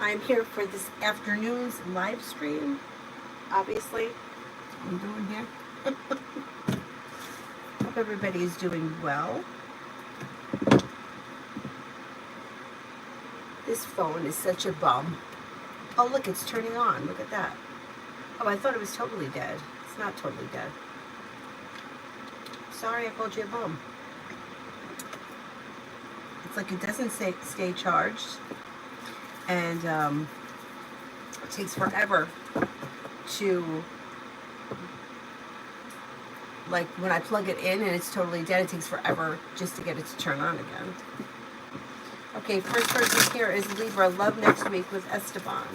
I'm here for this afternoon's live stream. Obviously, I'm doing here. Hope everybody is doing well. This phone is such a bum. Oh, look, it's turning on. Look at that. Oh, I thought it was totally dead. It's not totally dead. Sorry, I called you a bum. It's like it doesn't stay charged, and it takes forever to, like, when I plug it in and it's totally dead, it takes forever just to get it to turn on again. Okay, first person here is Libra. Love next week with Esteban.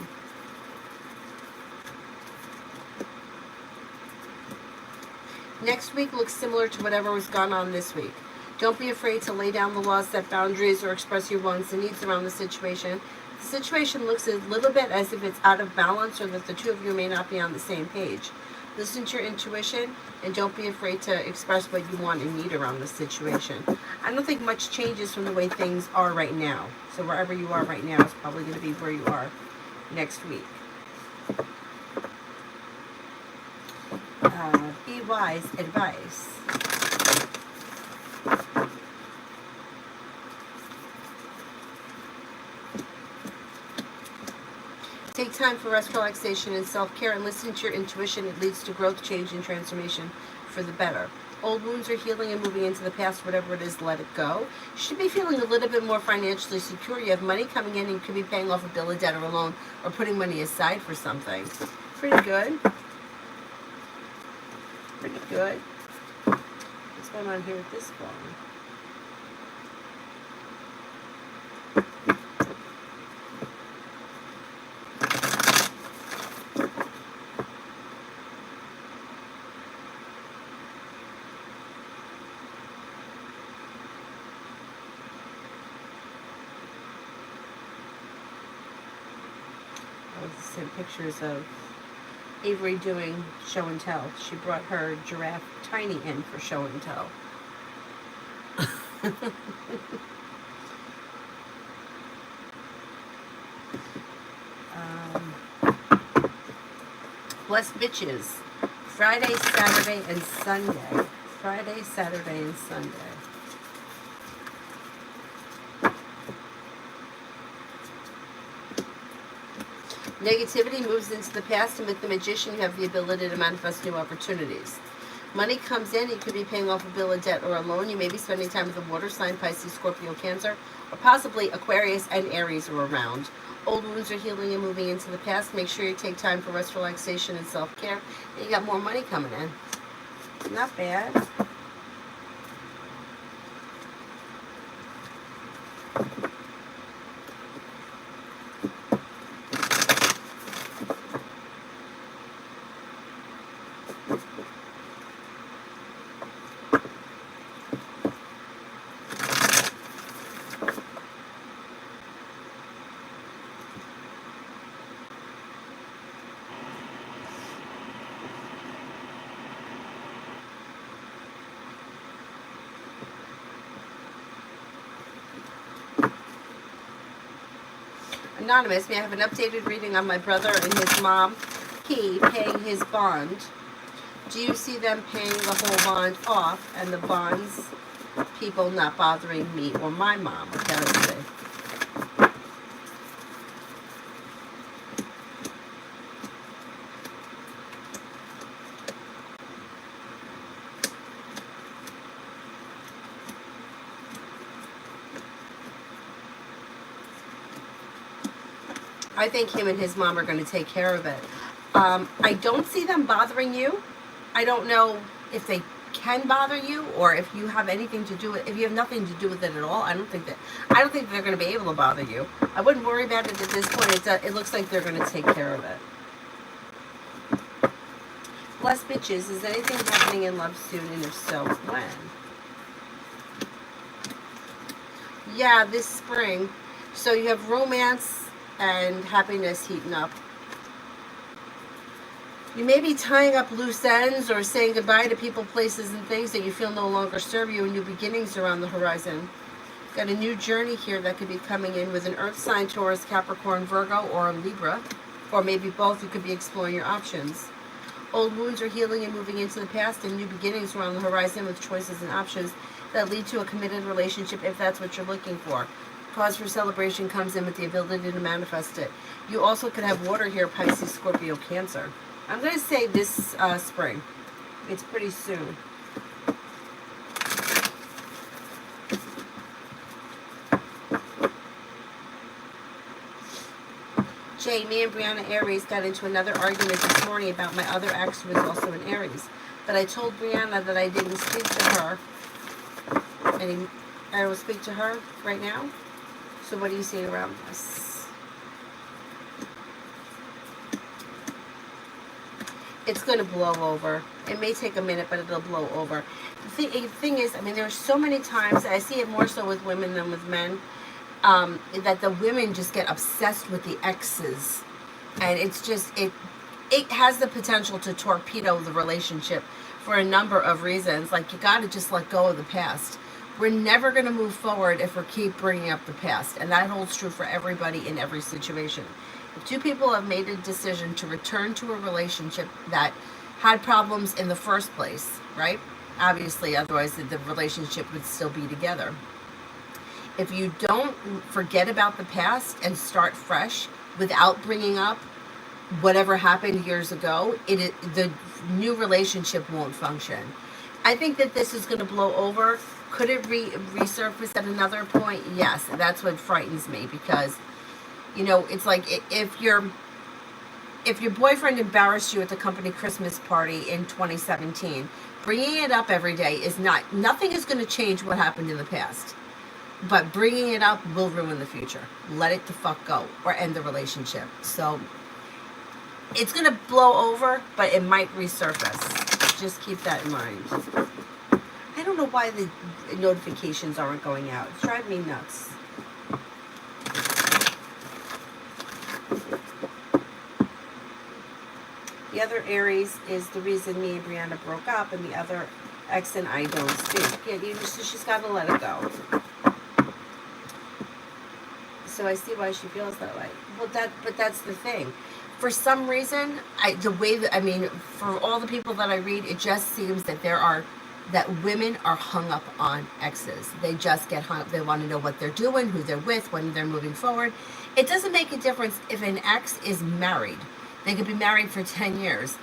Next week looks similar to whatever was gone on this week. Don't be afraid to lay down the law, set boundaries, or express your wants and needs around the situation. The situation looks a little bit as if it's out of balance or that the two of you may not be on the same page. Listen to your intuition and don't be afraid to express what you want and need around the situation. I don't think much changes from the way things are right now. So wherever you are right now is probably going to be where you are next week. Be wise advice. Take time for rest, relaxation, and self-care, and listen to your intuition. It leads to growth, change, and transformation for the better. Old wounds are healing and moving into the past. Whatever it is, let it go. You should be feeling a little bit more financially secure. You have money coming in and you could be paying off a bill of debt or a loan or putting money aside for something. Pretty good. Pretty good. What's going on here with this one? Sent pictures of Avery doing show and tell. She brought her giraffe Tiny in for show and tell. Blessed bitches. Friday, Saturday, and Sunday. Friday, Saturday, and Sunday. Negativity moves into the past, and with the Magician, you have the ability to manifest new opportunities. Money comes in, you could be paying off a bill of debt or a loan. You may be spending time with a water sign, Pisces, Scorpio, Cancer, or possibly Aquarius and Aries are around. Old wounds are healing and moving into the past. Make sure you take time for rest, relaxation, and self-care. And you got more money coming in. Not bad. Anonymous, may I have an updated reading on my brother and his mom, he paying his bond? Do you see them paying the whole bond off and the bonds people not bothering me or my mom? Okay, let's see. I think him and his mom are going to take care of it. I don't see them bothering you. I don't know if they can bother you or if you have anything to do with, if you have nothing to do with it at all. I don't think they're going to be able to bother you. I wouldn't worry about it at this point. It looks like they're going to take care of it. Blessed bitches, is anything happening in love soon, and if so, when? Yeah, this spring. So you have romance and happiness heating up. You may be tying up loose ends or saying goodbye to people, places, and things that you feel no longer serve you, and new beginnings are on the horizon. Got a new journey here that could be coming in with an Earth sign, Taurus, Capricorn, Virgo, or a Libra. Or maybe both. You could be exploring your options. Old wounds are healing and moving into the past, and new beginnings are on the horizon with choices and options that lead to a committed relationship if that's what you're looking for. Cause for celebration comes in with the ability to manifest it. You also could have water here, Pisces, Scorpio, Cancer. I'm going to say this spring. It's pretty soon. Jay, me and Brianna Aries got into another argument this morning about my other ex who was also an Aries. But I told Brianna that I didn't speak to her. And I will speak to her right now. So what do you see around this? It's going to blow over. It may take a minute, but it'll blow over. The thing is, I mean, there are so many times, I see it more so with women than with men, that the women just get obsessed with the exes. And it's just, it has the potential to torpedo the relationship for a number of reasons. Like, you got to just let go of the past. We're never going to move forward if we keep bringing up the past. And that holds true for everybody in every situation. If two people have made a decision to return to a relationship that had problems in the first place, right? Obviously, otherwise the relationship would still be together. If you don't forget about the past and start fresh without bringing up whatever happened years ago, the new relationship won't function. I think that this is going to blow over. Could it resurface at another point? Yes, that's what frightens me, because, you know, it's like if your boyfriend embarrassed you at the company Christmas party in 2017, bringing it up every day is nothing is going to change what happened in the past. But bringing it up will ruin the future. Let it the fuck go or end the relationship. So it's going to blow over, but it might resurface. Just keep that in mind. I don't know why the notifications aren't going out. It's driving me nuts. The other Aries is the reason me and Brianna broke up, and the other ex and I don't speak. Yeah, she's got to let it go. So I see why she feels that way. Well, but that's the thing. For some reason, for all the people that I read, it just seems that women are hung up on exes. They just get hung up. They want to know what they're doing, who they're with, when they're moving forward. It doesn't make a difference if an ex is married. They could be married for 10 years.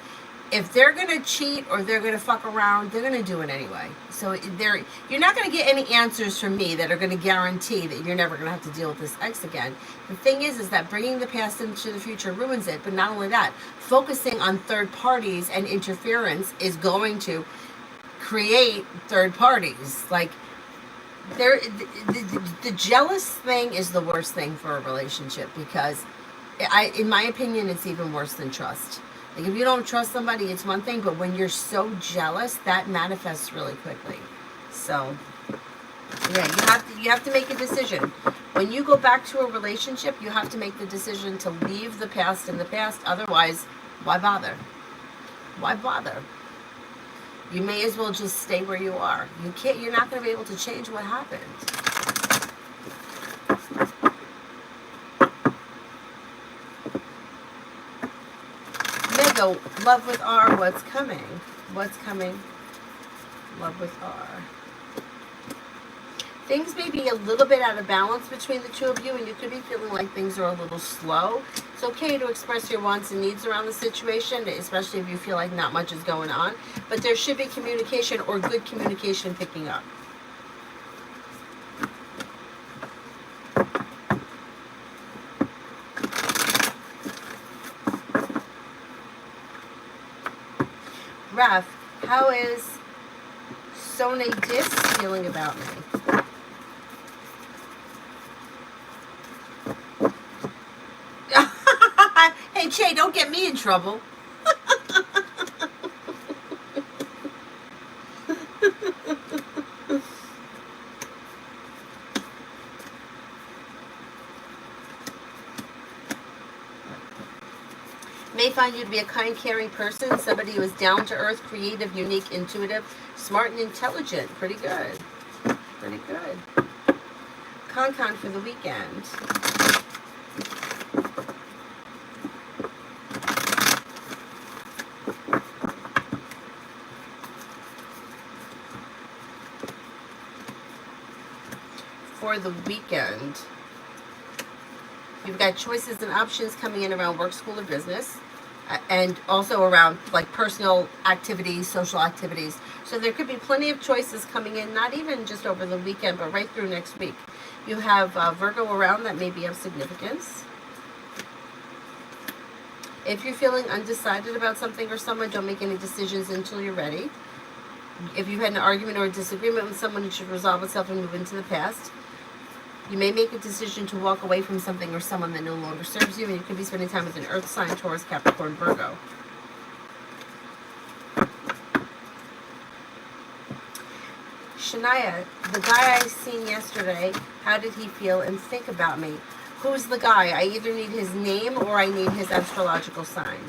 If they're going to cheat or they're going to fuck around, they're going to do it anyway. So you're not going to get any answers from me that are going to guarantee that you're never going to have to deal with this ex again. The thing is that bringing the past into the future ruins it. But not only that, focusing on third parties and interference is going to create third parties. Like, the jealous thing is the worst thing for a relationship, because in my opinion, it's even worse than trust. Like, if you don't trust somebody, it's one thing, but when you're so jealous, that manifests really quickly. So, yeah, you have to make a decision. When you go back to a relationship, you have to make the decision to leave the past in the past. Otherwise, why bother? Why bother? You may as well just stay where you are. You're not going to be able to change what happened. So, love with R, what's coming? What's coming? Love with R. Things may be a little bit out of balance between the two of you, and you could be feeling like things are a little slow. It's okay to express your wants and needs around the situation, especially if you feel like not much is going on. But there should be communication, or good communication, picking up. Raf, how is Sone Dis feeling about me? Hey, Che, don't get me in trouble. May find you to be a kind, caring person, somebody who is down to earth, creative, unique, intuitive, smart, and intelligent. Pretty good. Pretty good. Con for the weekend. For the weekend, you've got choices and options coming in around work, school, or business, and also around like personal activities, social activities. So there could be plenty of choices coming in, not even just over the weekend, but right through next week. You have Virgo around that may be of significance. If you're feeling undecided about something or someone, don't make any decisions until you're ready. If you've had an argument or a disagreement with someone, it should resolve itself and move into the past. You may make a decision to walk away from something or someone that no longer serves you, and you could be spending time with an Earth sign, Taurus, Capricorn, Virgo. Shania, the guy I seen yesterday, how did he feel and think about me? Who's the guy? I either need his name or I need his astrological sign.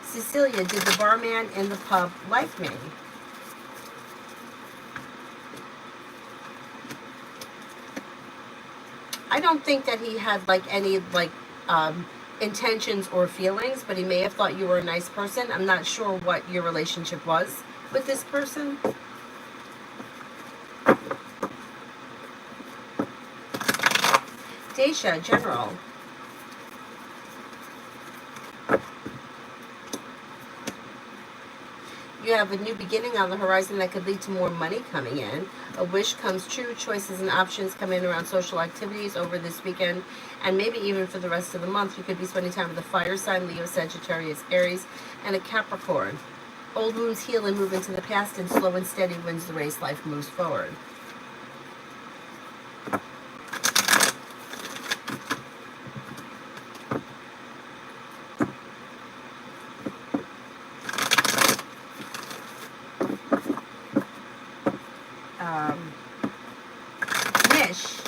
Cecilia, did the barman in the pub like me? I don't think that he had like any intentions or feelings, but he may have thought you were a nice person. I'm not sure what your relationship was with this person. Daisha, general. You have a new beginning on the horizon that could lead to more money coming in. A wish comes true. Choices and options come in around social activities over this weekend, and maybe even for the rest of the month. You could be spending time with a fire sign, Leo, Sagittarius, Aries, and a Capricorn. Old wounds heal and move into the past, and slow and steady wins the race. Life moves forward. Nish,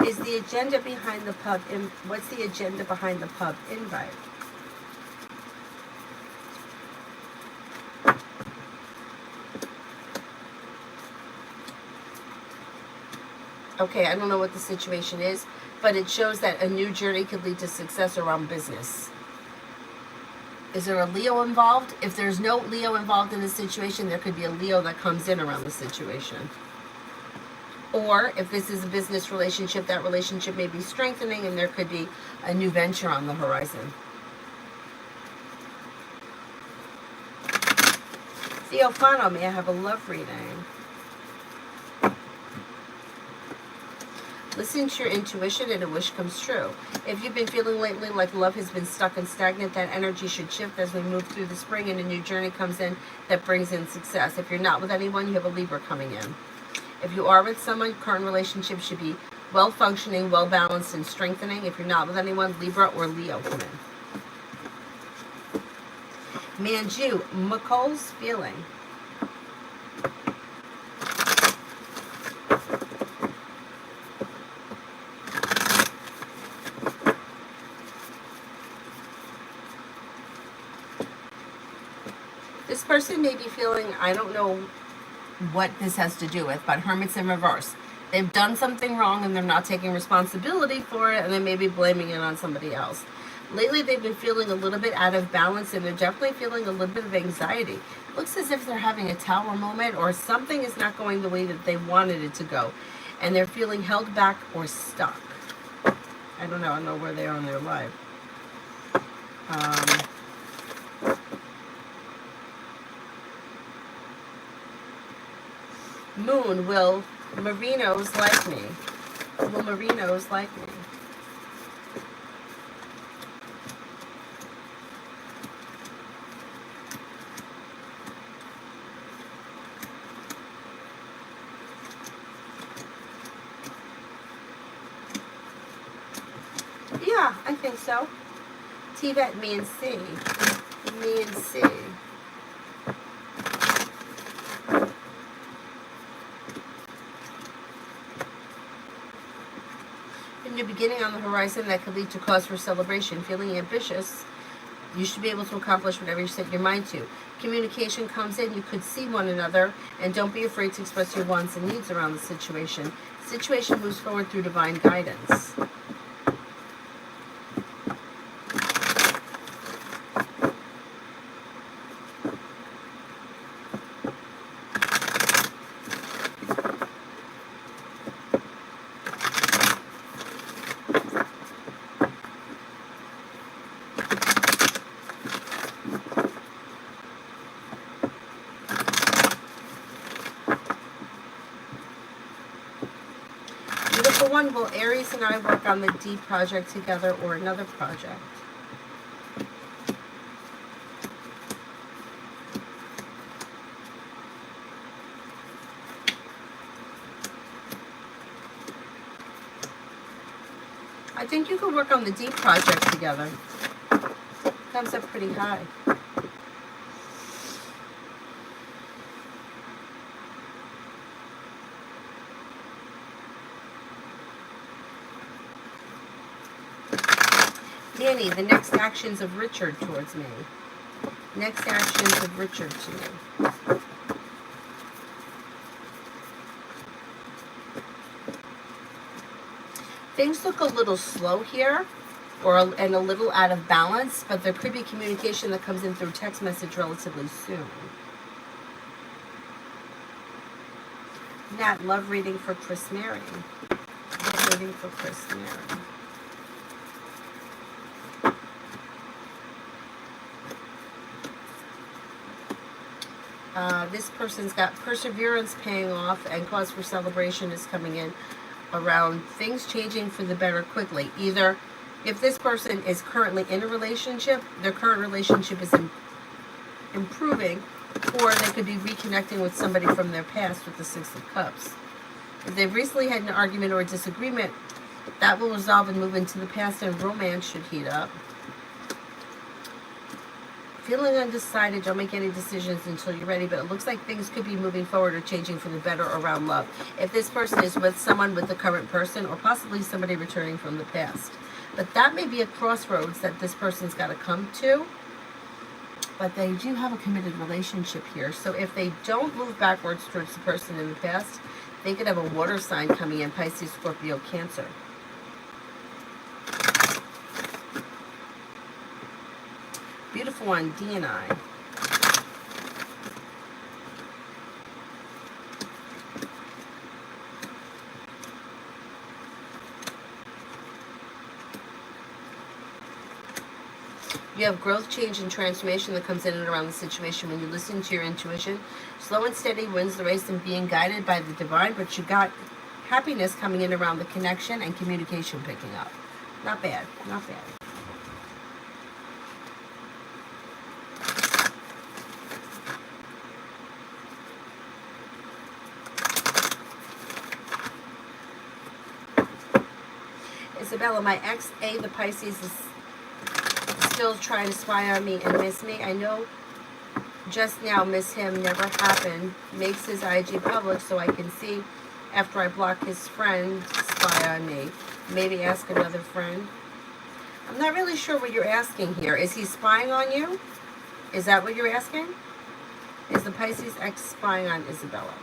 is the agenda behind the pub? What's the agenda behind the pub invite? Okay, I don't know what the situation is, but it shows that a new journey could lead to success around business. Is there a Leo involved? If there's no Leo involved in the situation, there could be a Leo that comes in around the situation. Or if this is a business relationship, that relationship may be strengthening and there could be a new venture on the horizon. Theophano, may I have a love reading? Listen to your intuition and a wish comes true. If you've been feeling lately like love has been stuck and stagnant, that energy should shift as we move through the spring and a new journey comes in that brings in success. If you're not with anyone, you have a Libra coming in. If you are with someone, current relationship should be well-functioning, well-balanced, and strengthening. If you're not with anyone, Libra or Leo come in. Manju, McCall's feeling. This person may be feeling, I don't know what this has to do with, but Hermit's in reverse. They've done something wrong and they're not taking responsibility for it, and they may be blaming it on somebody else. Lately, they've been feeling a little bit out of balance, and they're definitely feeling a little bit of anxiety. It looks as if they're having a tower moment, or something is not going the way that they wanted it to go, and they're feeling held back or stuck. I don't know where they are in their life. Moon, will Marinos like me? Will Marinos like me? Yeah, I think so. T-Vet, me and C. Me and C. New beginning on the horizon that could lead to cause for celebration. Feeling ambitious, you should be able to accomplish whatever you set your mind to. Communication comes in, you could see one another, and don't be afraid to express your wants and needs around the situation. Situation moves forward through divine guidance. Beautiful one, will Aries and I work on the D project together or another project? I think you could work on the D project together. Comes up pretty high. Danny, the next actions of Richard towards me. Next actions of Richard to me. Things look a little slow here, and a little out of balance, but there could be communication that comes in through text message relatively soon. Nat, love reading for Chris Mary. Love reading for Chris Mary. This person's got perseverance paying off and cause for celebration is coming in around things changing for the better quickly. Either if this person is currently in a relationship, their current relationship is improving, or they could be reconnecting with somebody from their past with the Six of Cups. If they've recently had an argument or a disagreement, that will resolve and move into the past, and romance should heat up. Feeling undecided, don't make any decisions until you're ready, but it looks like things could be moving forward or changing for the better around love. If this person is with someone with the current person, or possibly somebody returning from the past. But that may be a crossroads that this person's got to come to. But they do have a committed relationship here. So if they don't move backwards towards the person in the past, they could have a water sign coming in, Pisces, Scorpio, Cancer. Beautiful one, D and I. You have growth, change, and transformation that comes in and around the situation when you listen to your intuition. Slow and steady wins the race and being guided by the divine, but you got happiness coming in around the connection and communication picking up. Not bad, not bad. Isabella, my ex, A, the Pisces, is still trying to spy on me and miss me. I know just now miss him never happened. Makes his IG public so I can see after I block his friend spy on me. Maybe ask another friend. I'm not really sure what you're asking here. Is he spying on you? Is that what you're asking? Is the Pisces ex spying on Isabella?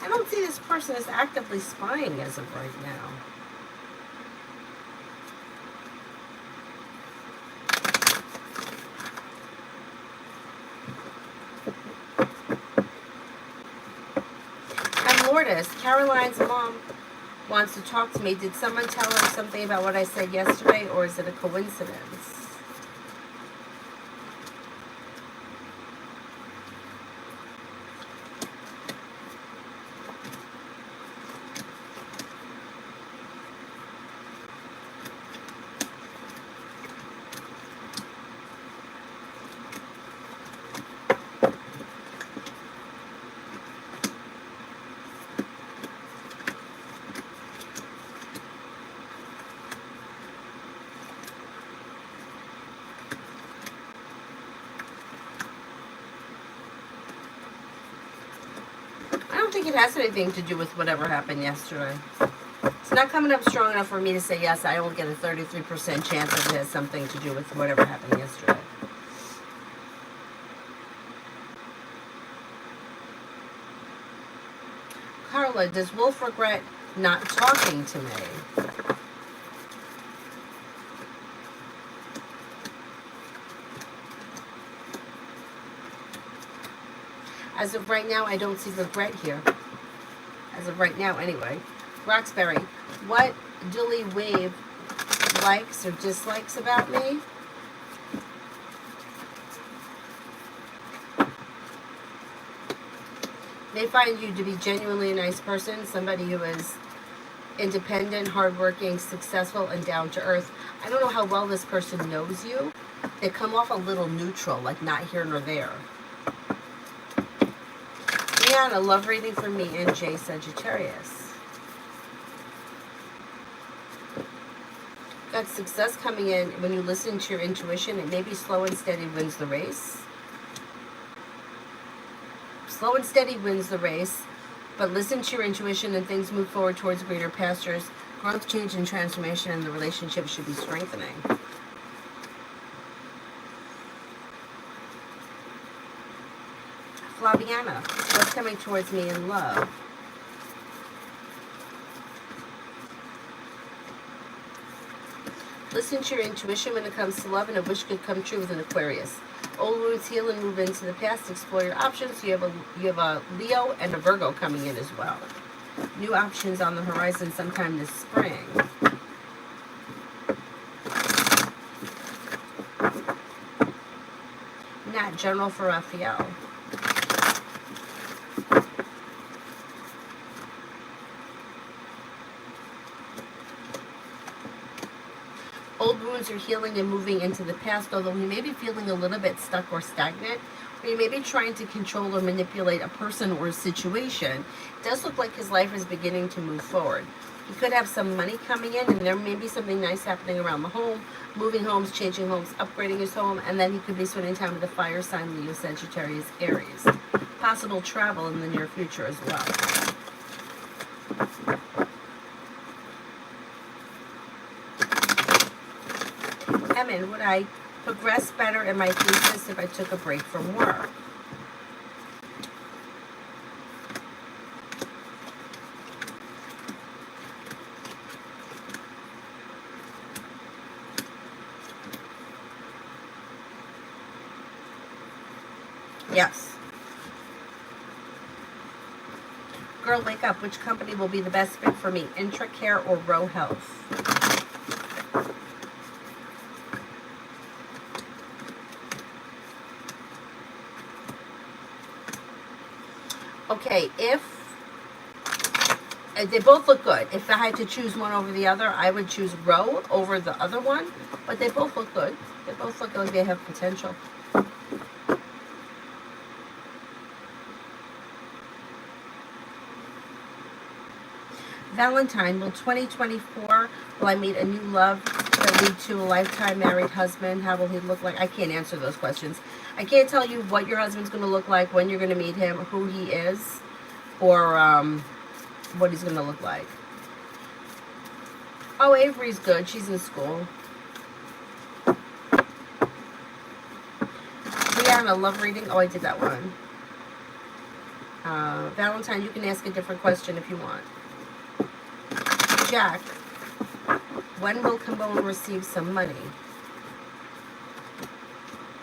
I don't see this person is actively spying as of right now. I'm Lourdes. Caroline's mom wants to talk to me. Did someone tell her something about what I said yesterday, or is it a coincidence? think it has anything to do with whatever happened yesterday. It's not coming up strong enough for me to say yes. I only get a 33% chance that it has something to do with whatever happened yesterday. Carla, does Wolf regret not talking to me? As of right now, I don't see regret here. As of right now, anyway. Roxbury, what Dilly Wave likes or dislikes about me? They find you to be genuinely a nice person, somebody who is independent, hardworking, successful, and down to earth. I don't know how well this person knows you. They come off a little neutral, like not here nor there. A love reading for me and J Sagittarius. Got success coming in when you listen to your intuition. It may be slow and steady wins the race. Slow and steady wins the race, but listen to your intuition and things move forward towards greater pastures. Growth, change, and transformation in the relationship should be strengthening. Flaviana, what's coming towards me in love? Listen to your intuition when it comes to love, and a wish could come true with an Aquarius. Old wounds heal and move into the past. Explore your options. You have a Leo and a Virgo coming in as well. New options on the horizon sometime this spring. Nat, General for Raphael. Old wounds are healing and moving into the past, although he may be feeling a little bit stuck or stagnant, or he may be trying to control or manipulate a person or a situation. It does look like his life is beginning to move forward. He could have some money coming in, and there may be something nice happening around the home, moving homes, changing homes, upgrading his home, and then he could be spending time with the fire sign Leo, Sagittarius, Aries. Possible travel in the near future as well. Emin, would I progress better in my thesis if I took a break from work? Yes. Girl, wake up. Which company will be the best fit for me? Intracare or Row Health? Okay, if they both look good. If I had to choose one over the other, I would choose Row over the other one. But they both look good. They both look like they have potential. Valentine, will 2024, will I meet a new love that lead to a lifetime married husband? How will he look like? I can't answer those questions. I can't tell you what your husband's going to look like, when you're going to meet him, who he is, or what he's going to look like. Oh, Avery's good. She's in school. Brianna, love reading. Oh, I did that one. Valentine, you can ask a different question if you want. Jack, when will Cambone receive some money?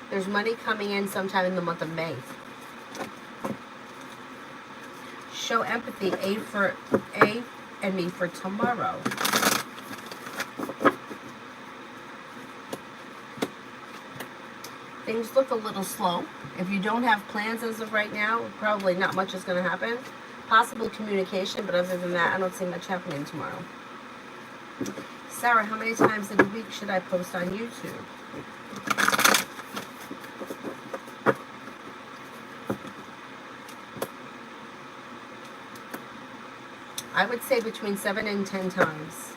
There's money coming in sometime in the month of May. Show empathy, A and me for tomorrow. Things look a little slow. If you don't have plans as of right now, probably not much is going to happen. Possible communication, but other than that, I don't see much happening tomorrow. Sarah, how many times in a week should I post on YouTube? I would say between 7 and 10 times.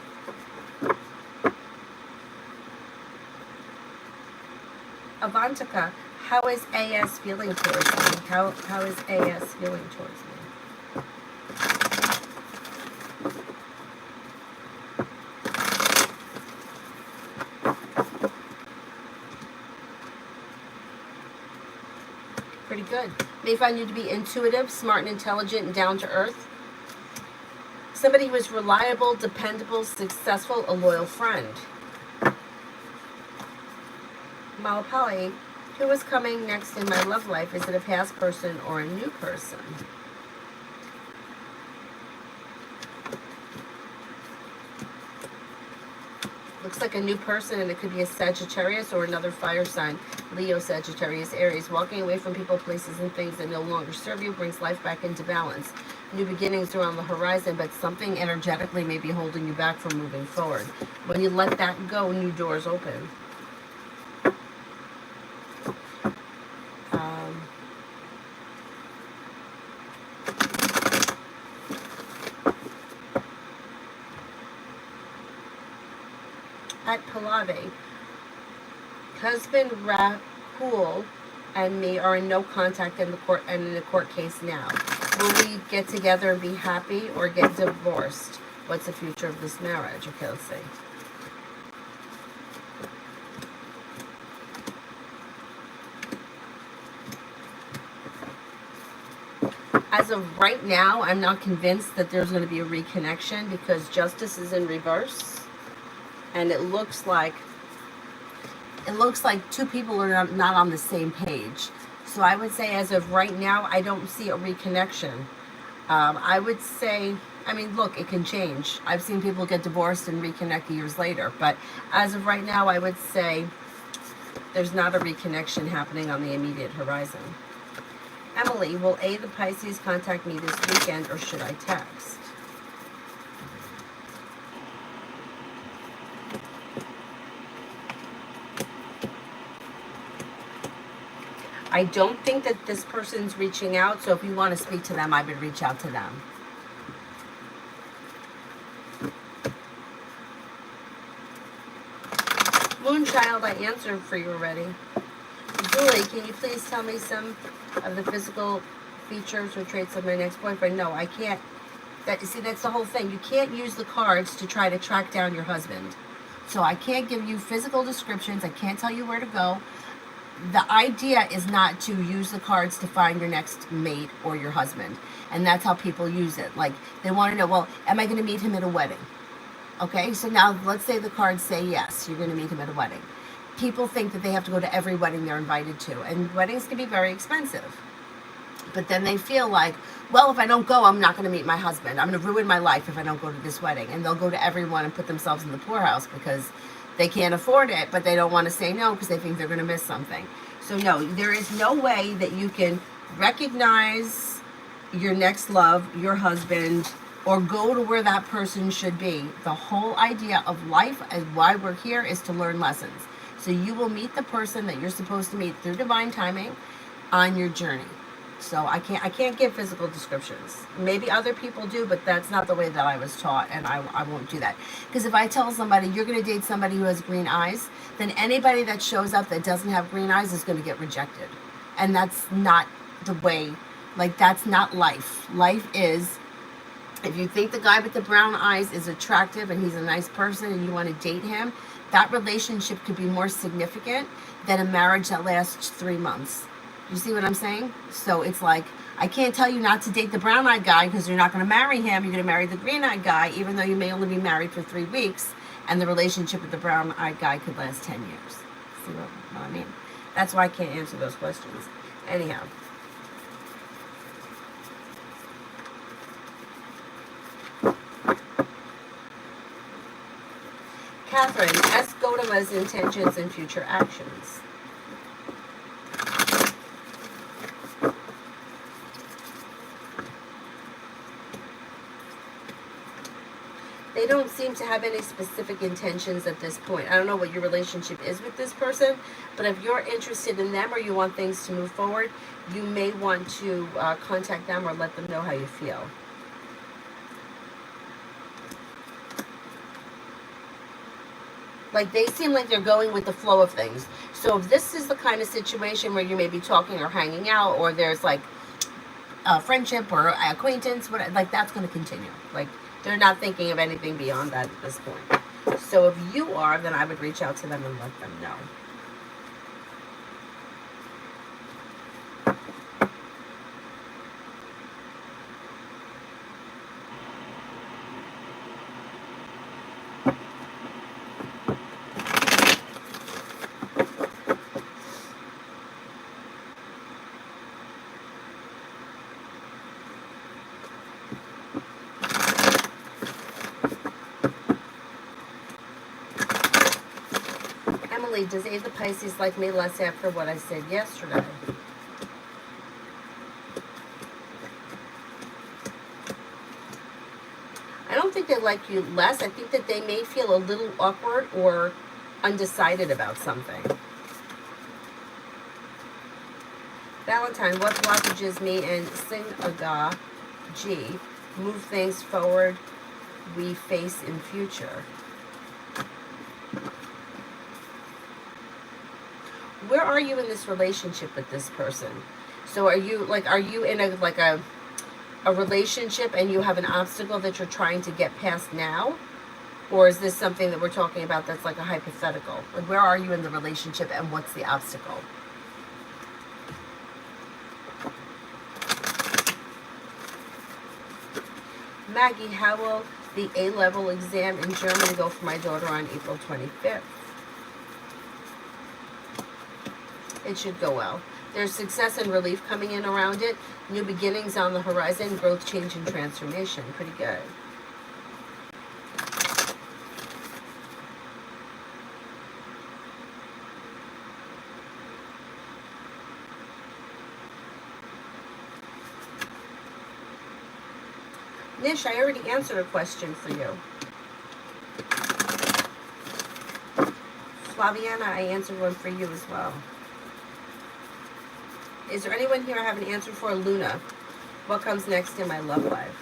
Avantika, how is AS feeling towards me? How is AS feeling towards me? Pretty good. May find you to be intuitive, smart and intelligent, and down to earth. Somebody who is reliable, dependable, successful, a loyal friend. Malapali, who is coming next in my love life? Is it a past person or a new person? Looks like a new person, and it could be a Sagittarius or another fire sign. Leo, Sagittarius, Aries. Walking away from people, places, and things that no longer serve you brings life back into balance. New beginnings are on the horizon, but something energetically may be holding you back from moving forward. When you let that go, new doors open. At Palave, husband Rahul and me are in no contact in the court and in the court case now. Will we get together and be happy or get divorced? What's the future of this marriage? Okay, let's see. As of right now, I'm not convinced that there's going to be a reconnection because justice is in reverse. And it looks like two people are not on the same page. So I would say as of right now, I don't see a reconnection. I would say, I mean, look, it can change. I've seen people get divorced and reconnect years later. But as of right now, I would say there's not a reconnection happening on the immediate horizon. Emily, will A, the Pisces contact me this weekend or should I text? I don't think that this person's reaching out, so if you want to speak to them, I would reach out to them. Moonchild, I answered for you already. Julie, can you please tell me some of the physical features or traits of my next boyfriend? No, I can't. See, that's the whole thing. You can't use the cards to try to track down your husband. So I can't give you physical descriptions. I can't tell you where to go. The idea is not to use the cards to find your next mate or your husband. And that's how people use it. Like, they want to know, well, am I going to meet him at a wedding? Okay, so now let's say the cards say yes, you're going to meet him at a wedding. People think that they have to go to every wedding they're invited to. And weddings can be very expensive. But then they feel like, well, if I don't go, I'm not going to meet my husband. I'm going to ruin my life if I don't go to this wedding. And they'll go to everyone and put themselves in the poorhouse because they can't afford it, but they don't want to say no because they think they're going to miss something. So no, there is no way that you can recognize your next love, your husband, or go to where that person should be. The whole idea of life and why we're here is to learn lessons. So you will meet the person that you're supposed to meet through divine timing on your journey. So I can't give physical descriptions. Maybe other people do, but that's not the way that I was taught, and I won't do that. Because if I tell somebody you're going to date somebody who has green eyes, then anybody that shows up that doesn't have green eyes is going to get rejected. And that's not the way, like, that's not life. Life is, if you think the guy with the brown eyes is attractive and he's a nice person and you want to date him, that relationship could be more significant than a marriage that lasts 3 months. You see what I'm saying? So it's like, I can't tell you not to date the brown-eyed guy because you're not going to marry him. You're going to marry the green-eyed guy, even though you may only be married for 3 weeks, and the relationship with the brown-eyed guy could last 10 years. See what I mean? That's why I can't answer those questions. Anyhow. Catherine, ask Gotama's intentions and future actions. They don't seem to have any specific intentions at this point. I don't know what your relationship is with this person, but if you're interested in them or you want things to move forward, you may want to contact them or let them know how you feel. Like, they seem like they're going with the flow of things. So if this is the kind of situation where you may be talking or hanging out, or there's like friendship or acquaintance, what, like that's going to continue. Like they're not thinking of anything beyond that at this point. So if you are, then I would reach out to them and let them know. Emily, does Ava Pisces like me less after what I said yesterday? I don't think they like you less. I think that they may feel a little awkward or undecided about something. Valentine, what blockages me and Sinaga G move things forward we face in future? Where are you in this relationship with this person? So are you in a relationship and you have an obstacle that you're trying to get past now? Or is this something that we're talking about that's like a hypothetical? Like where are you in the relationship and what's the obstacle? Maggie, how will the A-level exam in Germany go for my daughter on April 25th? It should go well. There's success and relief coming in around it. New beginnings on the horizon. Growth, change, and transformation. Pretty good. Nish, I already answered a question for you. Flaviana, I answered one for you as well. Is there anyone here I haven't answered for? Luna, what comes next in my love life?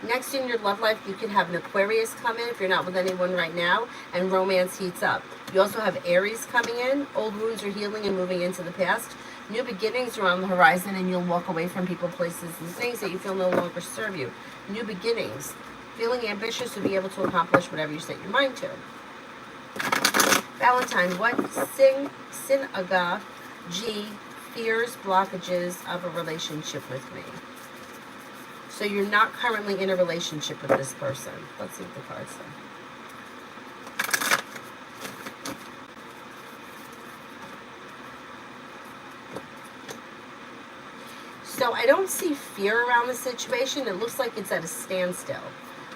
Next in your love life, you can have an Aquarius come in if you're not with anyone right now, and romance heats up. You also have Aries coming in. Old wounds are healing and moving into the past. New beginnings are on the horizon, and you'll walk away from people, places, and things that you feel no longer serve you. New beginnings. Feeling ambitious to be able to accomplish whatever you set your mind to. Valentine, what Sinaga G fears blockages of a relationship with me? So you're not currently in a relationship with this person. Let's see what the cards say. So I don't see fear around the situation. It looks like it's at a standstill.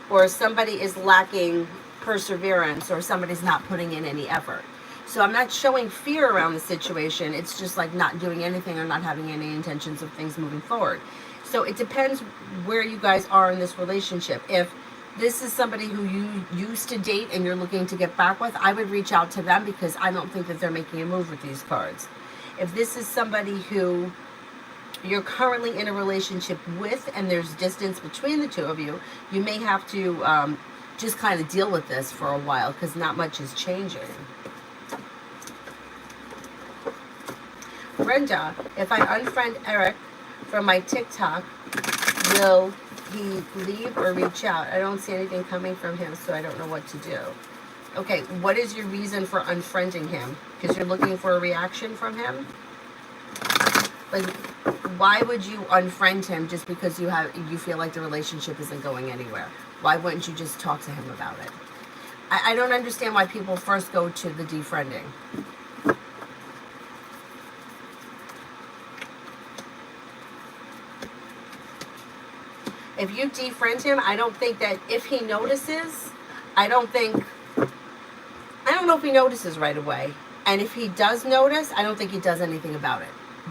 Or somebody is lacking perseverance, or somebody's not putting in any effort. So I'm not showing fear around the situation. It's just like not doing anything or not having any intentions of things moving forward. So it depends where you guys are in this relationship. If this is somebody who you used to date and you're looking to get back with, I would reach out to them because I don't think that they're making a move with these cards. If this is somebody who you're currently in a relationship with and there's distance between the two of you, you may have to just kind of deal with this for a while because not much is changing. Brenda, if I unfriend Eric from my TikTok, will he leave or reach out? I don't see anything coming from him, so I don't know what to do. Okay, what is your reason for unfriending him? Because you're looking for a reaction from him? Like, why would you unfriend him just because you feel like the relationship isn't going anywhere? Why wouldn't you just talk to him about it? I don't understand why people first go to the defriending. If you defriend him, I don't think that if he notices, I don't know if he notices right away. And if he does notice, I don't think he does anything about it.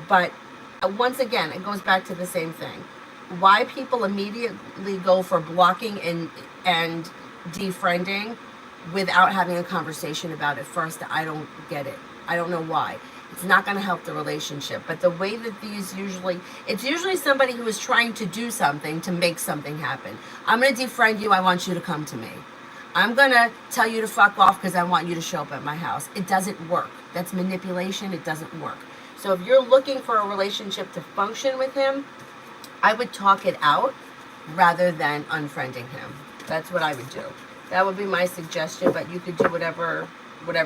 But once again, it goes back to the same thing. Why people immediately go for blocking and defriending without having a conversation about it first, I don't get it. I don't know why. It's not going to help the relationship. But the way that these usually, it's usually somebody who is trying to do something to make something happen. I'm going to defriend you. I want you to come to me. I'm going to tell you to fuck off because I want you to show up at my house. It doesn't work. That's manipulation. It doesn't work. So if you're looking for a relationship to function with him, I would talk it out rather than unfriending him. That's what I would do. That would be my suggestion, but you could do whatever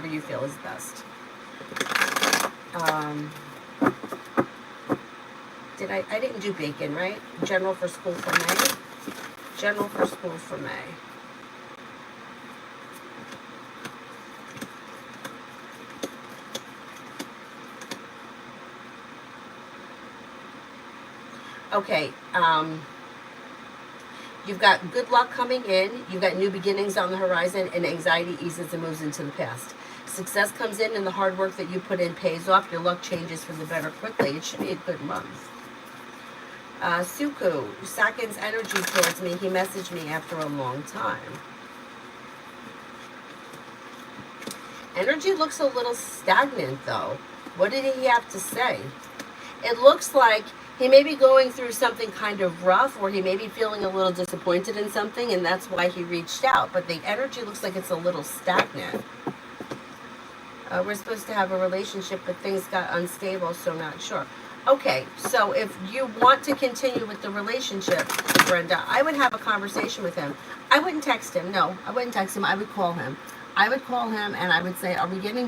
you feel is best. I didn't do bacon, right? General for school for May. General for school for May. Okay, you've got good luck coming in, you've got new beginnings on the horizon, and anxiety eases and moves into the past. Success comes in and the hard work that you put in pays off. Your luck changes for the better quickly. It should be a good month. Suku, Sakin's energy towards me. He messaged me after a long time. Energy looks a little stagnant, though. What did he have to say? It looks like he may be going through something kind of rough, or he may be feeling a little disappointed in something, and that's why he reached out. But the energy looks like it's a little stagnant. We're supposed to have a relationship, but things got unstable, so not sure. Okay, so if you want to continue with the relationship, Brenda, I would have a conversation with him. I wouldn't text him. No, I wouldn't text him. I would call him. I would call him and I would say, are we getting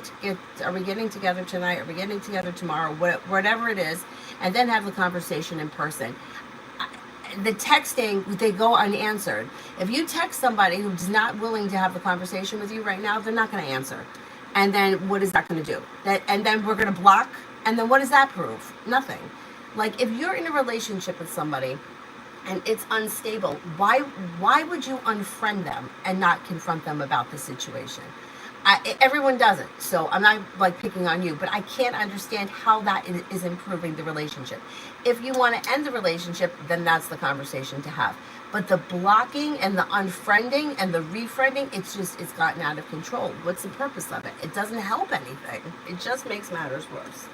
together tonight? Are we getting together tomorrow? Whatever it is, and then have the conversation in person. The texting, they go unanswered. If you text somebody who's not willing to have the conversation with you right now, they're not going to answer. And then what is that going to do? And then we're going to block. And then what does that prove? Nothing. Like, if you're in a relationship with somebody and it's unstable, why would you unfriend them and not confront them about the situation? Everyone does it, so I'm not like picking on you, but I can't understand how that is improving the relationship. If you want to end the relationship, then that's the conversation to have. But the blocking and the unfriending and the refriending, it's gotten out of control. What's the purpose of it? It doesn't help anything. It just makes matters worse.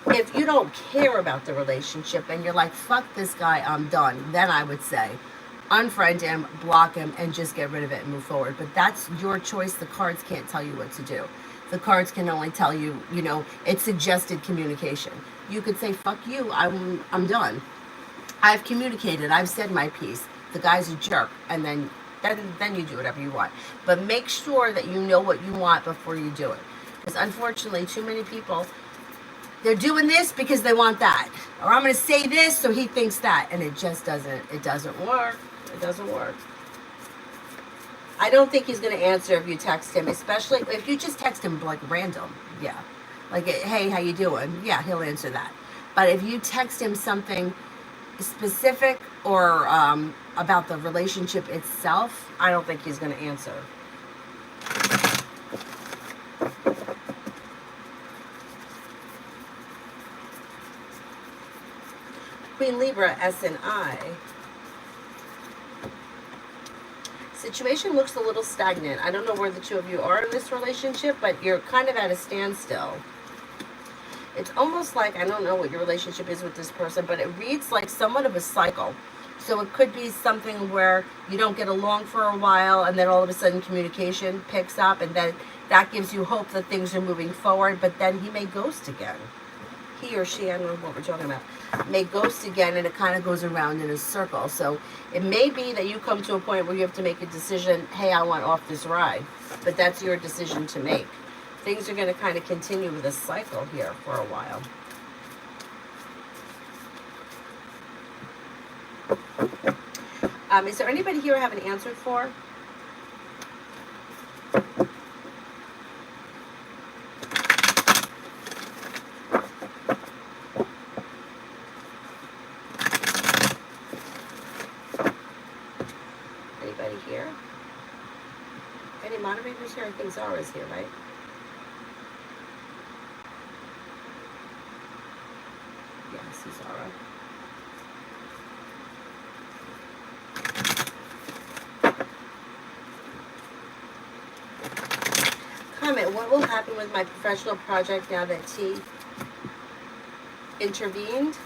If you don't care about the relationship and you're like, fuck this guy, I'm done, then I would say unfriend him, block him, and just get rid of it and move forward. But that's your choice. The cards can't tell you what to do. The cards can only tell you, it's suggested communication. You could say, fuck you, I'm done. I've communicated, I've said my piece. The guy's a jerk, and then you do whatever you want. But make sure that you know what you want before you do it. Because unfortunately, too many people, they're doing this because they want that. Or I'm going to say this so he thinks that. And it just doesn't work. It doesn't work. I don't think he's going to answer if you text him, especially if you just text him like random. Yeah. Like, hey, how you doing? Yeah, he'll answer that. But if you text him something specific or about the relationship itself, I don't think he's going to answer. Queen Libra, S&I. Situation looks a little stagnant. I don't know where the two of you are in this relationship, but you're kind of at a standstill. It's almost like, I don't know what your relationship is with this person, but it reads like somewhat of a cycle. So it could be something where you don't get along for a while, and then all of a sudden communication picks up, and then that gives you hope that things are moving forward, but then he may ghost again. He or she, I don't know what we're talking about, may ghost again, and it kind of goes around in a circle. So it may be that you come to a point where you have to make a decision, hey, I want off this ride. But that's your decision to make. Things are going to kind of continue with a cycle here for a while. Is there anybody here I haven't answered for? Anybody here? Any moderators here? I think Zara's here, right? Yeah, I see Zara. Comment, what will happen with my professional project now that T intervened.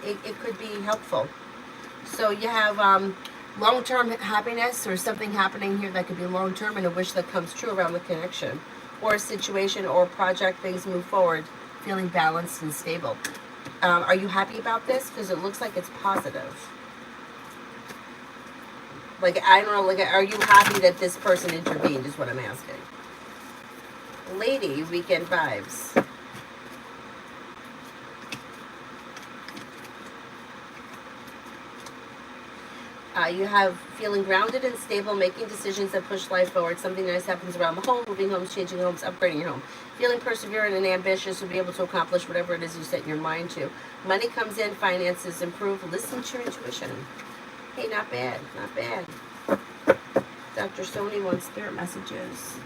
It could be helpful. So you have long-term happiness or something happening here that could be long-term, and a wish that comes true around the connection or a situation or project. Things move forward, feeling balanced and stable. Are you happy about this? Because it looks like it's positive. Like, I don't know, like, are you happy that this person intervened is what I'm asking. Lady, weekend vibes. You have feeling grounded and stable, making decisions that push life forward. Something nice happens around the home, moving homes, changing homes, upgrading your home. Feeling perseverant and ambitious to be able to accomplish whatever it is you set your mind to. Money comes in, finances improve. Listen to your intuition. Hey, not bad, not bad. Dr. Sony wants spirit messages.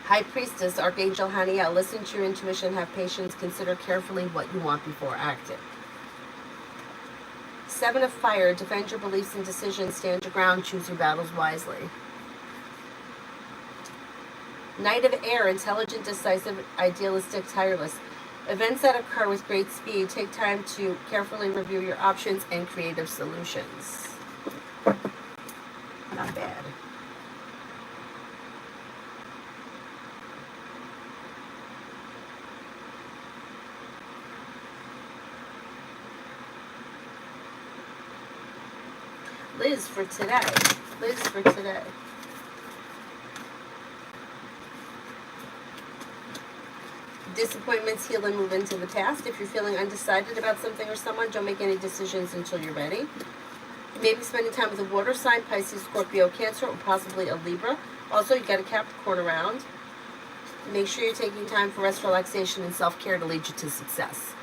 High Priestess, Archangel Haniel, listen to your intuition, have patience, consider carefully what you want before acting. Seven of Fire, defend your beliefs and decisions, stand your ground, choose your battles wisely. Knight of Air, intelligent, decisive, idealistic, tireless. Events that occur with great speed, take time to carefully review your options and creative solutions. Not bad. Liz for today. Liz for today. Disappointments heal and move into the past. If you're feeling undecided about something or someone, don't make any decisions until you're ready. Maybe spending time with a water sign, Pisces, Scorpio, Cancer, or possibly a Libra. Also, you got a Capricorn around. Make sure you're taking time for rest, relaxation, and self-care to lead you to success.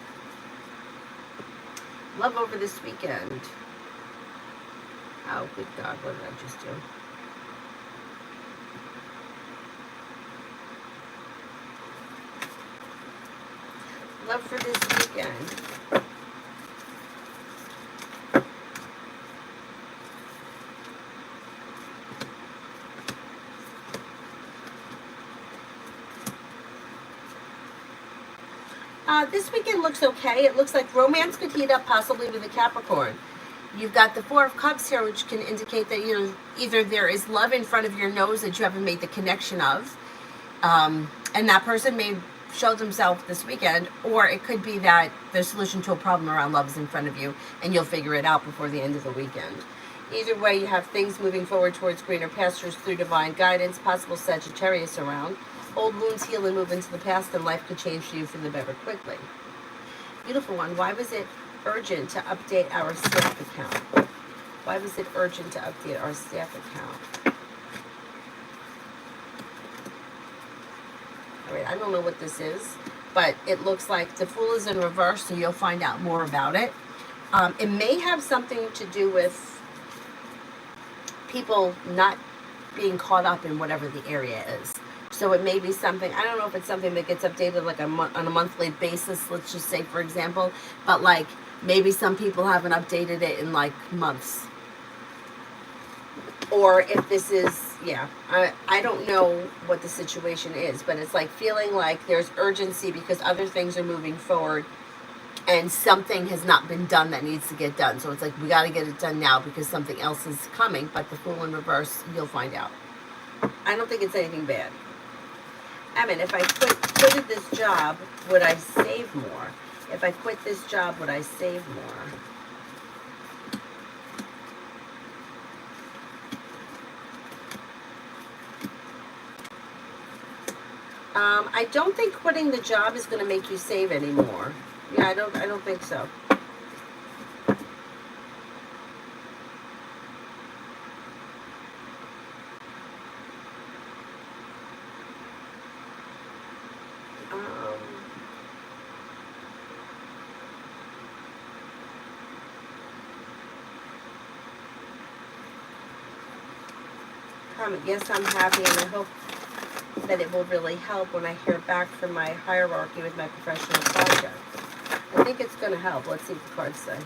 Love over this weekend. Oh, good God, what did I just do? Love for this weekend. This weekend looks okay. It looks like romance could heat up, possibly with a Capricorn. You've got the Four of Cups here, which can indicate that either there is love in front of your nose that you haven't made the connection of, and that person may show themselves this weekend, or it could be that the solution to a problem around love is in front of you, and you'll figure it out before the end of the weekend. Either way, you have things moving forward towards greener pastures through divine guidance, possible Sagittarius around. Old wounds heal and move into the past, and life could change for you for the better quickly. Beautiful one. Why was it urgent to update our staff account? Why was it urgent to update our staff account? All right, I don't know what this is, but it looks like the Fool is in reverse, so you'll find out more about it. It may have something to do with people not being caught up in whatever the area is. So it may be something, I don't know if it's something that gets updated like on a monthly basis, let's just say, for example, but like maybe some people haven't updated it in like months. Or if this is, yeah, I don't know what the situation is, but it's like feeling like there's urgency because other things are moving forward and something has not been done that needs to get done. So it's like we got to get it done now because something else is coming, but the Fool in reverse, you'll find out. I don't think it's anything bad. I mean, if I quitted this job, would I save more? If I quit this job, would I save more? I don't think quitting the job is going to make you save anymore. Yeah, I don't think so. Yes, I'm happy, and I hope that it will really help when I hear back from my hierarchy with my professional project. I think it's going to help. Let's see what the cards say.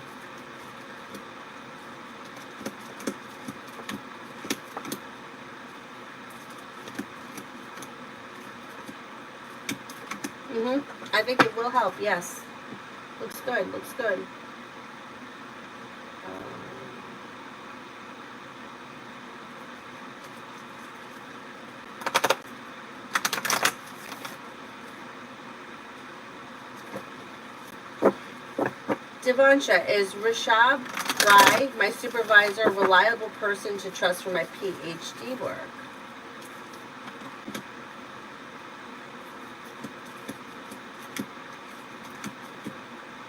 I think it will help, yes. Looks good, looks good. Devansha, is Rishab Rai, my supervisor, a reliable person to trust for my PhD work?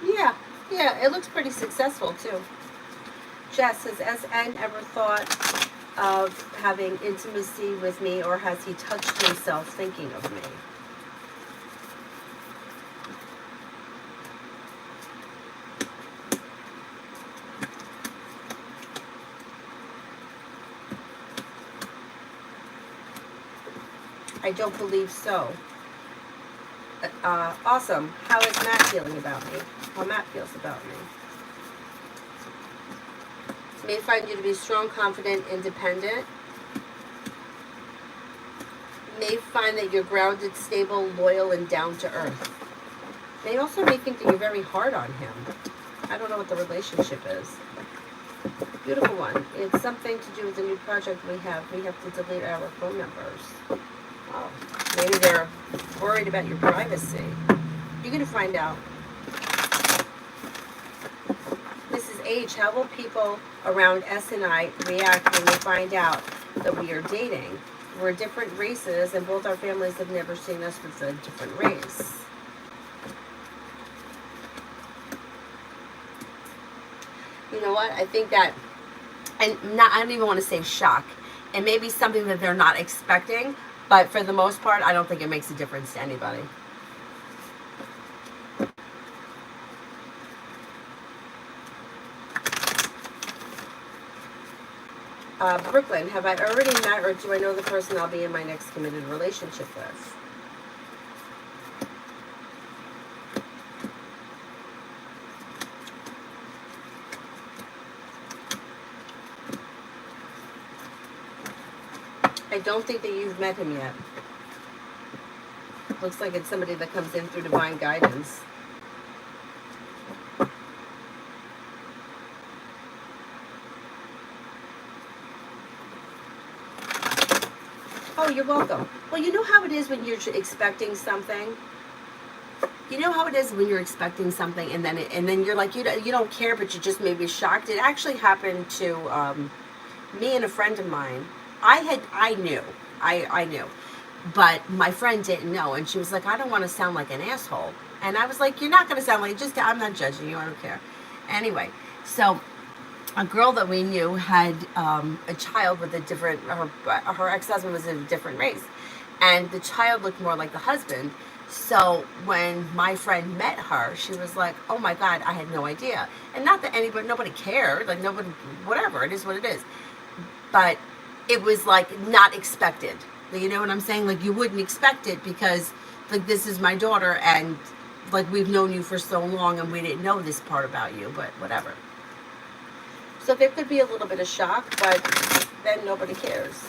Yeah, yeah, it looks pretty successful too. Jess, has SN ever thought of having intimacy with me, or has he touched himself thinking of me? I don't believe so. Awesome. How is Matt feeling about me? How Matt feels about me? May find you to be strong, confident, independent. May find that you're grounded, stable, loyal, and down to earth. They also may think that you're very hard on him. I don't know what the relationship is. Beautiful one. It's something to do with the new project we have. We have to delete our phone numbers. Oh, maybe they're worried about your privacy. You're going to find out. Mrs. H, how will people around S and I react when they find out that we are dating? We're different races, and both our families have never seen us with a different race. You know what? I think that, and not, I don't even want to say shock. It may be something that they're not expecting, but for the most part, I don't think it makes a difference to anybody. Brooklyn, have I already met, or do I know the person I'll be in my next committed relationship with? I don't think that you've met him yet. Looks like it's somebody that comes in through divine guidance. Oh, you're welcome. Well, you know how it is when you're expecting something? You know how it is when you're expecting something, and then you're like, you don't care, but you just may be shocked. It actually happened to me and a friend of mine. I knew, but my friend didn't know, and she was like, I don't want to sound like an asshole, and I was like, you're not going to sound like, I'm not judging you, I don't care. Anyway, so a girl that we knew had a child with a different, her ex-husband was in a different race, and the child looked more like the husband. So when my friend met her, she was like, oh my God, I had no idea. And not that nobody cared, like nobody, whatever, it is what it is. But it was like not expected. You know what I'm saying? Like you wouldn't expect it because like this is my daughter and like we've known you for so long and we didn't know this part about you, but whatever. So there could be a little bit of shock, but then nobody cares.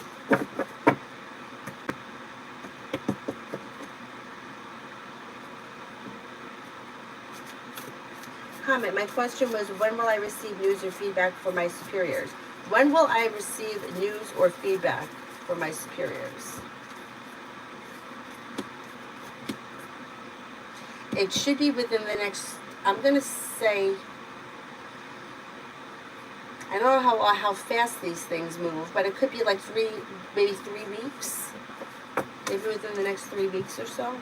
Comment. My question was, when will I receive news or feedback from my superiors? When will I receive news or feedback from my superiors? It should be within the next, I'm going to say, I don't know how fast these things move, but it could be like maybe 3 weeks. Maybe within the next 3 weeks or so.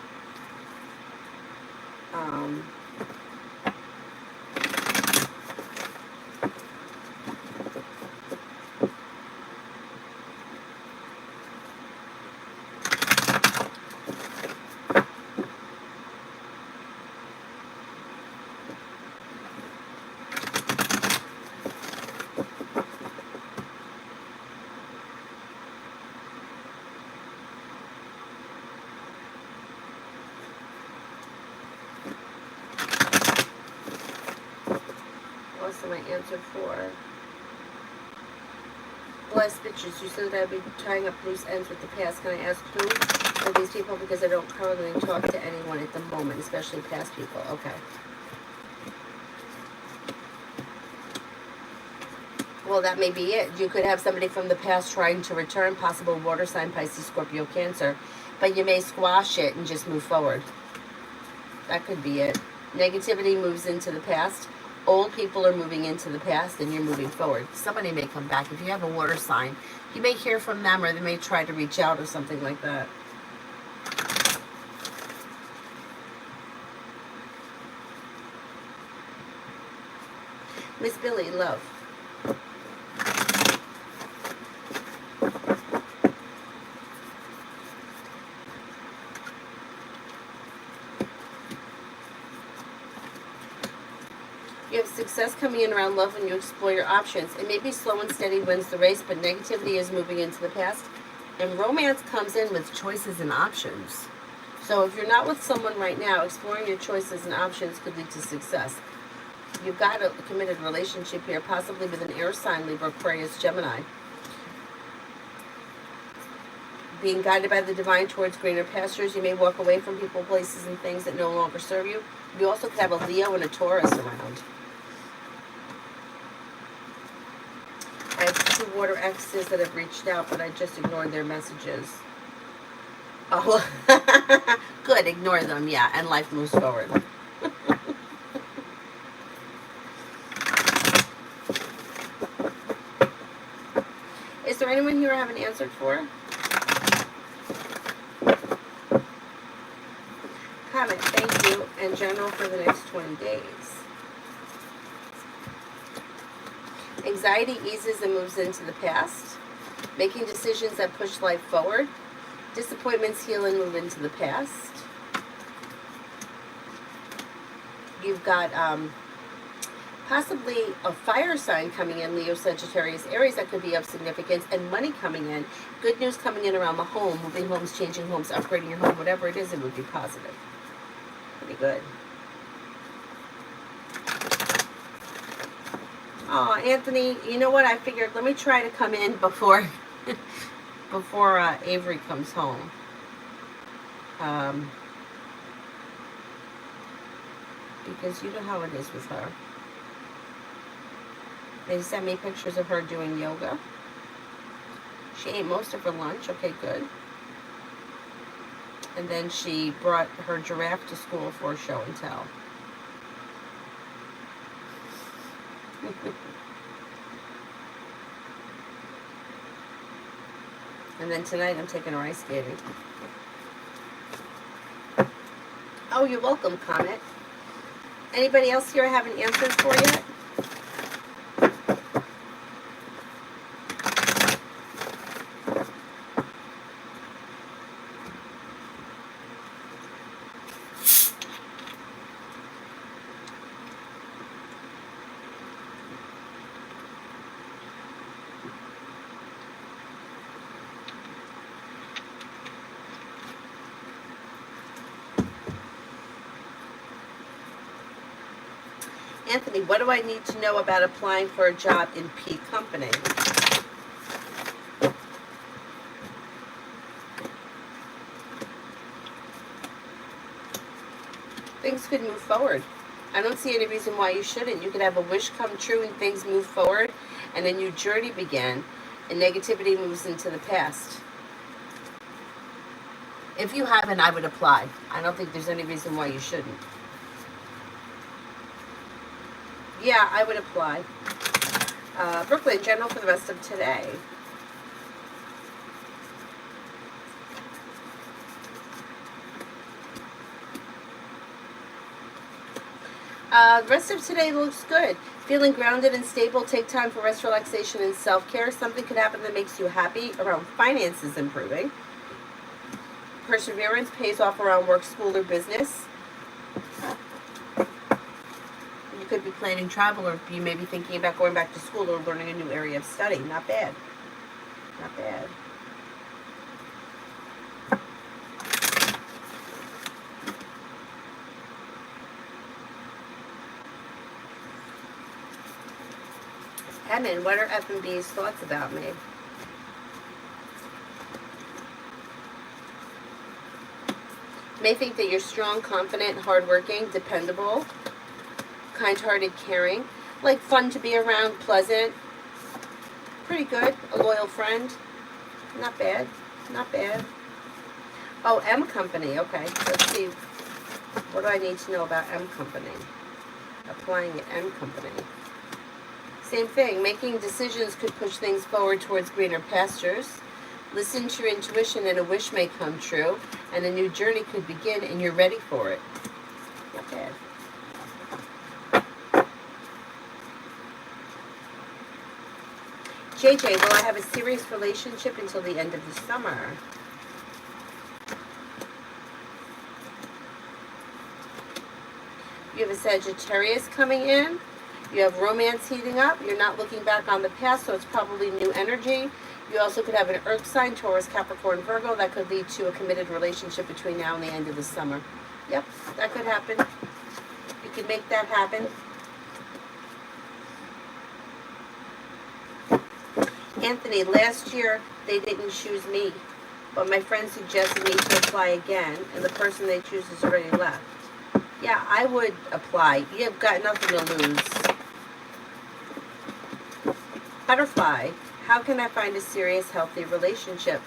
What's my answer for? last bitches. You said that I'd be tying up loose ends with the past. Can I ask who are these people? Because I don't currently talk to anyone at the moment, especially past people. Okay. Well, that may be it. You could have somebody from the past trying to return, possible water sign, Pisces, Scorpio, Cancer, but you may squash it and just move forward. That could be it. Negativity moves into the past. Old people are moving into the past and you're moving forward. Somebody may come back. If you have a water sign, you may hear from them or they may try to reach out or something like that. Miss Billy, love. You have success coming in around love when you explore your options. It may be slow and steady wins the race, but negativity is moving into the past. And romance comes in with choices and options. So if you're not with someone right now, exploring your choices and options could lead to success. You've got a committed relationship here, possibly with an air sign, Libra, Aquarius, Gemini. Being guided by the divine towards greener pastures, you may walk away from people, places, and things that no longer serve you. You also could have a Leo and a Taurus around. I have 2 water exes that have reached out, but I just ignored their messages. Oh, good. Ignore them, yeah, and life moves forward. Is there anyone here I haven't answered for? Comment, thank you, and general for the next 20 days. Anxiety eases and moves into the past. Making decisions that push life forward. Disappointments heal and move into the past. You've got possibly a fire sign coming in, Leo, Sagittarius, Aries, that could be of significance, and money coming in. Good news coming in around the home, moving homes, changing homes, upgrading your home, whatever it is, it would be positive. Pretty good. Oh, Anthony, you know what? I figured let me try to come in before Avery comes home. Because you know how it is with her. They sent me pictures of her doing yoga. She ate most of her lunch. Okay, good. And then she brought her giraffe to school for a show and tell. And then tonight I'm taking her ice skating. Oh, you're welcome, Comet. Anybody else here I haven't answered for yet? Anthony, what do I need to know about applying for a job in P Company? Things could move forward. I don't see any reason why you shouldn't. You could have a wish come true and things move forward and a new journey begin and negativity moves into the past. If you haven't, I would apply. I don't think there's any reason why you shouldn't. Yeah, I would apply. Brooklyn, general for the rest of today. The rest of today looks good. Feeling grounded and stable. Take time for rest, relaxation, and self-care. Something could happen that makes you happy around finances improving. Perseverance pays off around work, school, or business. You could be planning travel, or you may be thinking about going back to school or learning a new area of study. Not bad. Not bad. Emin, what are F&B's thoughts about me? May think that you're strong, confident, hardworking, dependable, kind-hearted, caring, like fun to be around, pleasant, pretty good, a loyal friend, not bad, not bad. Oh, M Company, okay, let's see, what do I need to know about M Company? Applying at M Company. Same thing, making decisions could push things forward towards greener pastures. Listen to your intuition and a wish may come true, and a new journey could begin and you're ready for it. Not bad. JJ, will I have a serious relationship until the end of the summer? You have a Sagittarius coming in. You have romance heating up. You're not looking back on the past, so it's probably new energy. You also could have an earth sign, Taurus, Capricorn, Virgo. That could lead to a committed relationship between now and the end of the summer. Yep, that could happen. You could make that happen. Anthony, last year they didn't choose me, but my friend suggested me to apply again, and the person they choose has already left. Yeah, I would apply. You've got nothing to lose. Butterfly, how can I find a serious, healthy relationship?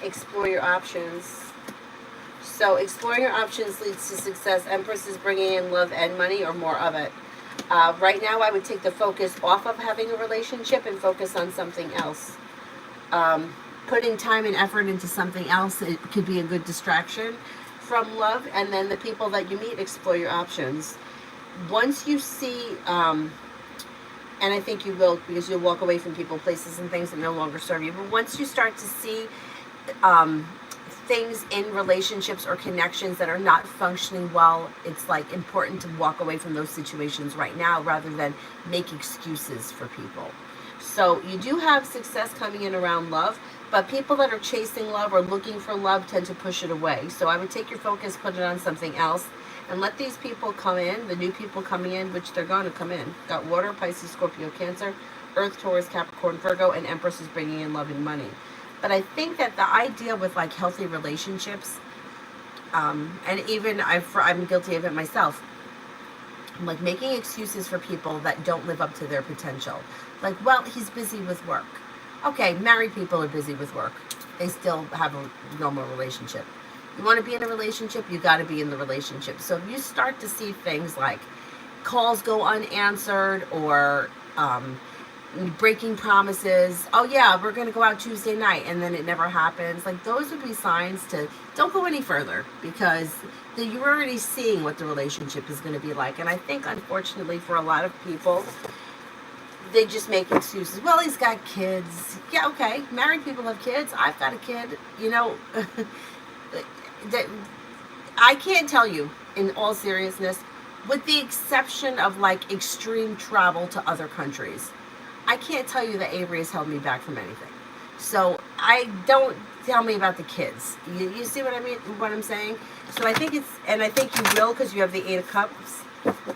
Explore your options. So exploring your options leads to success. Empress is bringing in love and money, or more of it. Right now, I would take the focus off of having a relationship and focus on something else. Putting time and effort into something else, it could be a good distraction from love. And then the people that you meet, explore your options. Once you see, and I think you will, because you'll walk away from people, places, and things that no longer serve you. But once you start to see things in relationships or connections that are not functioning well, it's like important to walk away from those situations right now rather than make excuses for people. So you do have success coming in around love, but people that are chasing love or looking for love tend to push it away. So I would take your focus, put it on something else, and let these people come in, the new people coming in, which they're going to come in. Got water, Pisces, Scorpio, Cancer, Earth, Taurus, Capricorn, Virgo, and Empress is bringing in love and money. But I think that the idea with like healthy relationships, and even I'm guilty of it myself, I'm like making excuses for people that don't live up to their potential. Like, well, he's busy with work. Okay, married people are busy with work. They still have a normal relationship. You want to be in a relationship, you got to be in the relationship. So if you start to see things like calls go unanswered, or breaking promises, oh yeah, we're going to go out Tuesday night, and then it never happens, like those would be signs to don't go any further, because you're already seeing what the relationship is going to be like. And I think, unfortunately, for a lot of people, they just make excuses. Well, he's got kids. Yeah, okay, married people have kids. I've got a kid, you know. That I can't tell you, in all seriousness, with the exception of like extreme travel to other countries, I can't tell you that Avery has held me back from anything. So I don't tell me about the kids. You see what I mean? What I'm saying? So I think I think you will, because you have the 8 of Cups.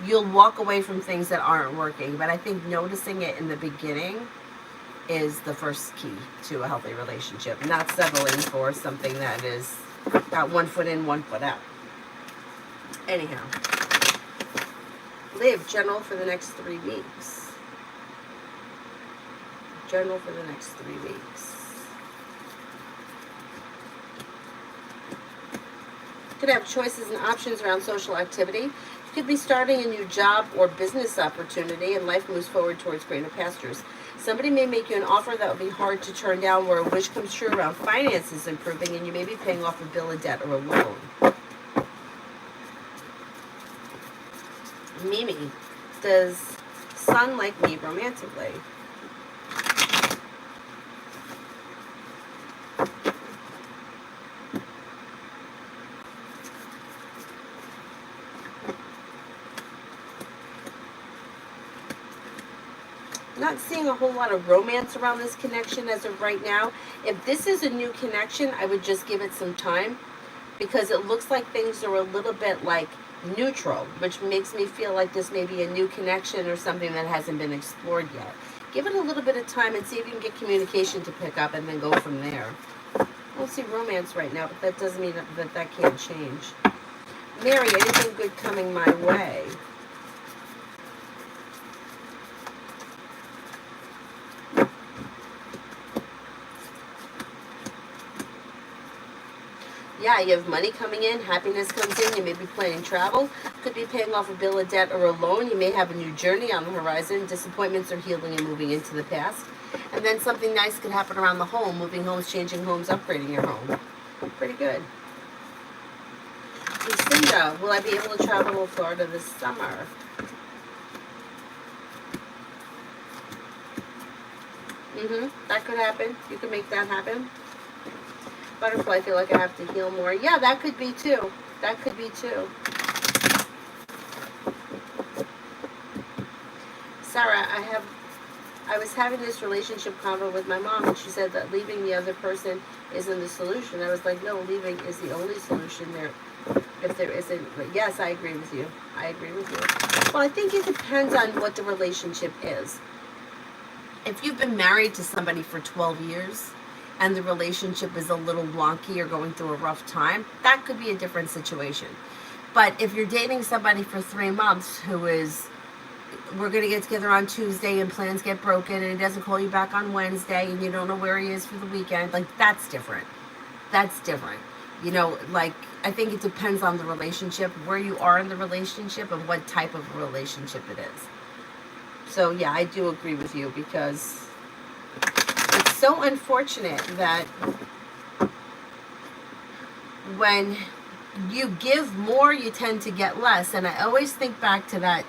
You'll walk away from things that aren't working. But I think noticing it in the beginning is the first key to a healthy relationship. Not settling for something that is got 1 foot in, 1 foot out. Anyhow, live general for the next 3 weeks. General for the next 3 weeks. Could have choices and options around social activity. You could be starting a new job or business opportunity, and life moves forward towards greener pastures. Somebody may make you an offer that will be hard to turn down, where a wish comes true around finances improving, and you may be paying off a bill, a debt, or a loan. Mimi, does Sun like me romantically? Not seeing a whole lot of romance around this connection as of right now. If this is a new connection, I would just give it some time, because it looks like things are a little bit like neutral, which makes me feel like this may be a new connection or something that hasn't been explored yet. Give it a little bit of time and see if you can get communication to pick up, and then go from there. don't see romance right now, but that doesn't mean that can't change. Mary, anything good coming my way? Yeah, you have money coming in, happiness comes in, you may be planning travel, could be paying off a bill of debt or a loan, you may have a new journey on the horizon, disappointments are healing and moving into the past, and then something nice could happen around the home, moving homes, changing homes, upgrading your home. Pretty good. Lucinda, will I be able to travel to Florida this summer? That could happen. You can make that happen. Butterfly, I feel like I have to heal more. Yeah, that could be too. That could be too. Sarah, I was having this relationship convo with my mom, and she said that leaving the other person isn't the solution. I was like, no, leaving is the only solution there. If there isn't, but yes, I agree with you. I agree with you. Well, I think it depends on what the relationship is. If you've been married to somebody for 12 years and the relationship is a little wonky or going through a rough time, that could be a different situation. But if you're dating somebody for 3 months who is, we're going to get together on Tuesday and plans get broken and he doesn't call you back on Wednesday and you don't know where he is for the weekend, like that's different. That's different. You know, like, I think it depends on the relationship, where you are in the relationship and what type of relationship it is. So yeah, I do agree with you, because it's so unfortunate that when you give more, you tend to get less. And I always think back to that,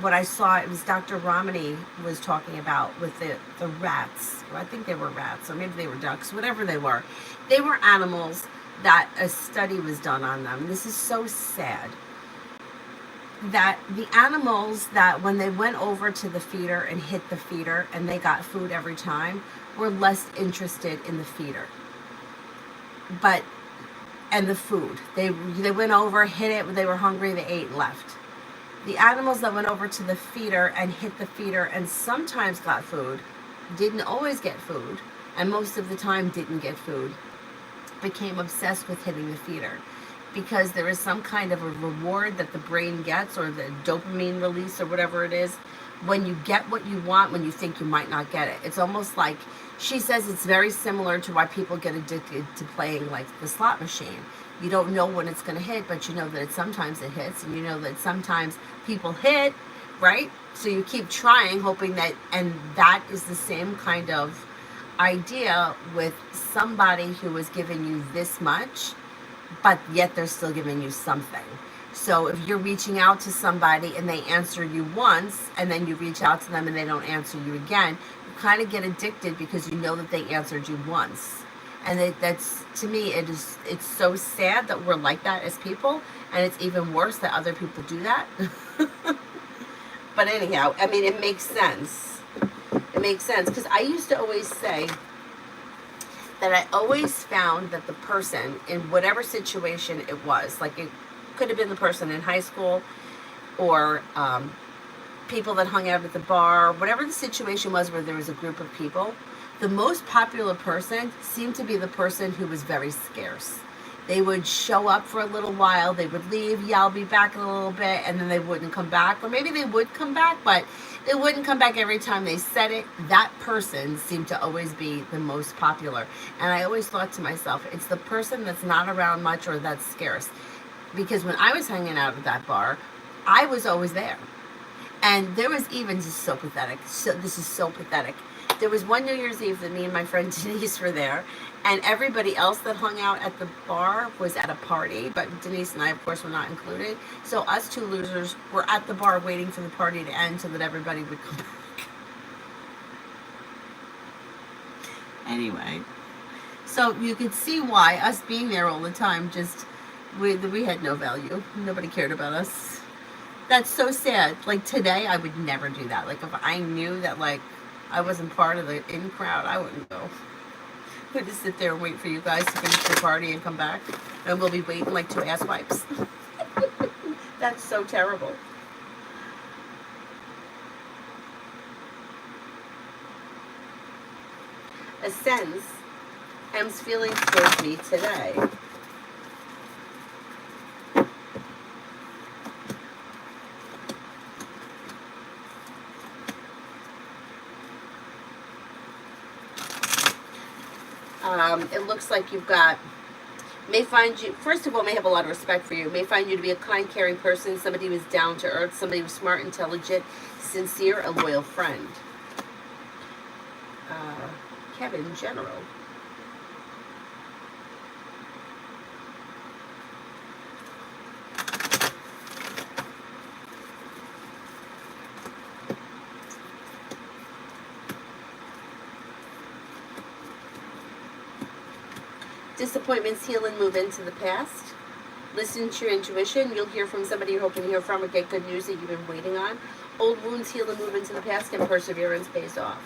what I saw, it was Dr. Ramani was talking about with the rats. Well, I think they were rats, or maybe they were ducks, whatever they were. They were animals that a study was done on them. This is so sad. That the animals that when they went over to the feeder and hit the feeder and they got food every time were less interested in the feeder. And the food. They went over, hit it, they were hungry, they ate and left. The animals that went over to the feeder and hit the feeder and sometimes got food, didn't always get food, and most of the time didn't get food, became obsessed with hitting the feeder. Because there is some kind of a reward that the brain gets, or the dopamine release, or whatever it is, when you get what you want when you think you might not get it. It's almost like, she says it's very similar to why people get addicted to playing like the slot machine. You don't know when it's going to hit, but you know that sometimes it hits, and you know that sometimes people hit, right? So you keep trying, hoping that, and that is the same kind of idea with somebody who is giving you this much, but yet they're still giving you something. So if you're reaching out to somebody and they answer you once, and then you reach out to them and they don't answer you again, you kind of get addicted because you know that they answered you once. And that's, to me, it's so sad that we're like that as people, and it's even worse that other people do that. But anyhow, I mean, it makes sense. It makes sense, because I used to always say that I always found that the person, in whatever situation it was, like it could have been the person in high school, or people that hung out at the bar, whatever the situation was where there was a group of people, the most popular person seemed to be the person who was very scarce. They would show up for a little while, they would leave, yeah, I'll be back in a little bit, and then they wouldn't come back. Or maybe they would come back, but they wouldn't come back every time they said it. That person seemed to always be the most popular. And I always thought to myself, it's the person that's not around much or that's scarce. Because when I was hanging out at that bar, I was always there. And there was even, this is so pathetic, this is so pathetic. There was one New Year's Eve that me and my friend Denise were there, and everybody else that hung out at the bar was at a party, but Denise and I, of course, were not included. So us two losers were at the bar waiting for the party to end so that everybody would come back. Anyway, so you could see why us being there all the time, just, we had no value. Nobody cared about us. That's so sad. Like today, I would never do that. Like if I knew that, like, I wasn't part of the in crowd, I wouldn't go. We'd just sit there and wait for you guys to finish the party and come back. And we'll be waiting like 2 ass wipes. That's so terrible. Ascends, M's feelings towards me today. It looks like you've got, may find you, first of all, may have a lot of respect for you, may find you to be a kind, caring person, somebody who's down to earth, somebody who's smart, intelligent, sincere, a loyal friend. Kevin, general. Disappointments heal and move into the past. Listen to your intuition. You'll hear from somebody you're hoping to hear from or get good news that you've been waiting on. Old wounds heal and move into the past, and perseverance pays off.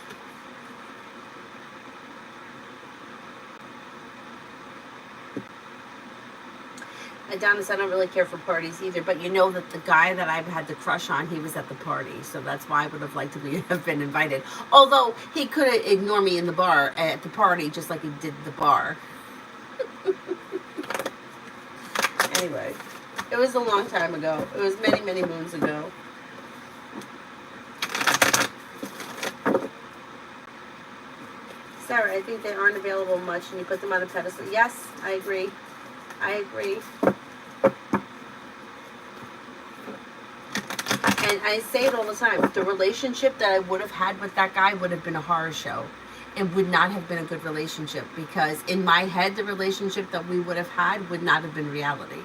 Adonis, I don't really care for parties either, but you know that the guy that I've had the crush on, he was at the party, so that's why I would have liked to have been invited. Although he could have ignored me in the bar at the party, just like he did the bar. Anyway, it was a long time ago. It was many, many moons ago. Sarah, I think they aren't available much, and you put them on a pedestal. Yes, I agree. I agree. And I say it all the time. The relationship that I would have had with that guy would have been a horror show. It would not have been a good relationship, because in my head, the relationship that we would have had would not have been reality,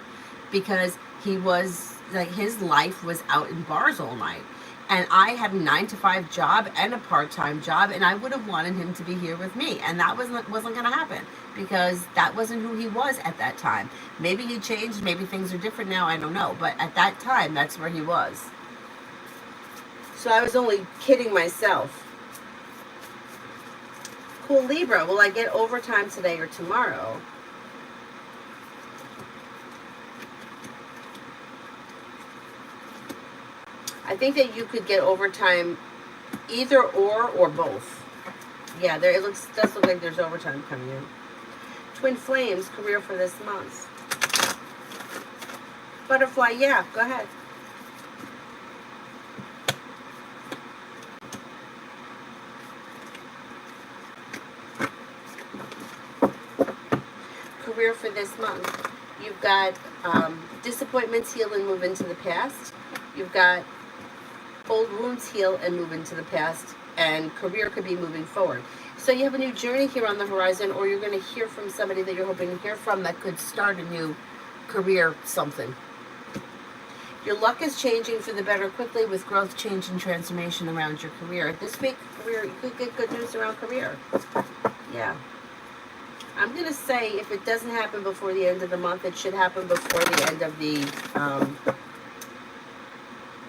because he was like, his life was out in bars all night, and I had a 9-to-5 job and a part-time job, and I would have wanted him to be here with me, and that wasn't going to happen, because that wasn't who he was at that time. Maybe he changed, maybe things are different now, I don't know, but at that time, that's where he was. So I was only kidding myself. Cool, Libra, will I get overtime today or tomorrow? I think that you could get overtime either or both. Yeah, there it does look like there's overtime coming in. Twin Flames, career for this month. Butterfly, yeah, go ahead. Career for this month. You've got disappointments heal and move into the past. You've got old wounds heal and move into the past, and career could be moving forward. So you have a new journey here on the horizon, or you're going to hear from somebody that you're hoping to hear from that could start a new career something. Your luck is changing for the better quickly, with growth, change, and transformation around your career. This week, career, you could get good news around career. Yeah. I'm going to say if it doesn't happen before the end of the month, it should happen before the end of the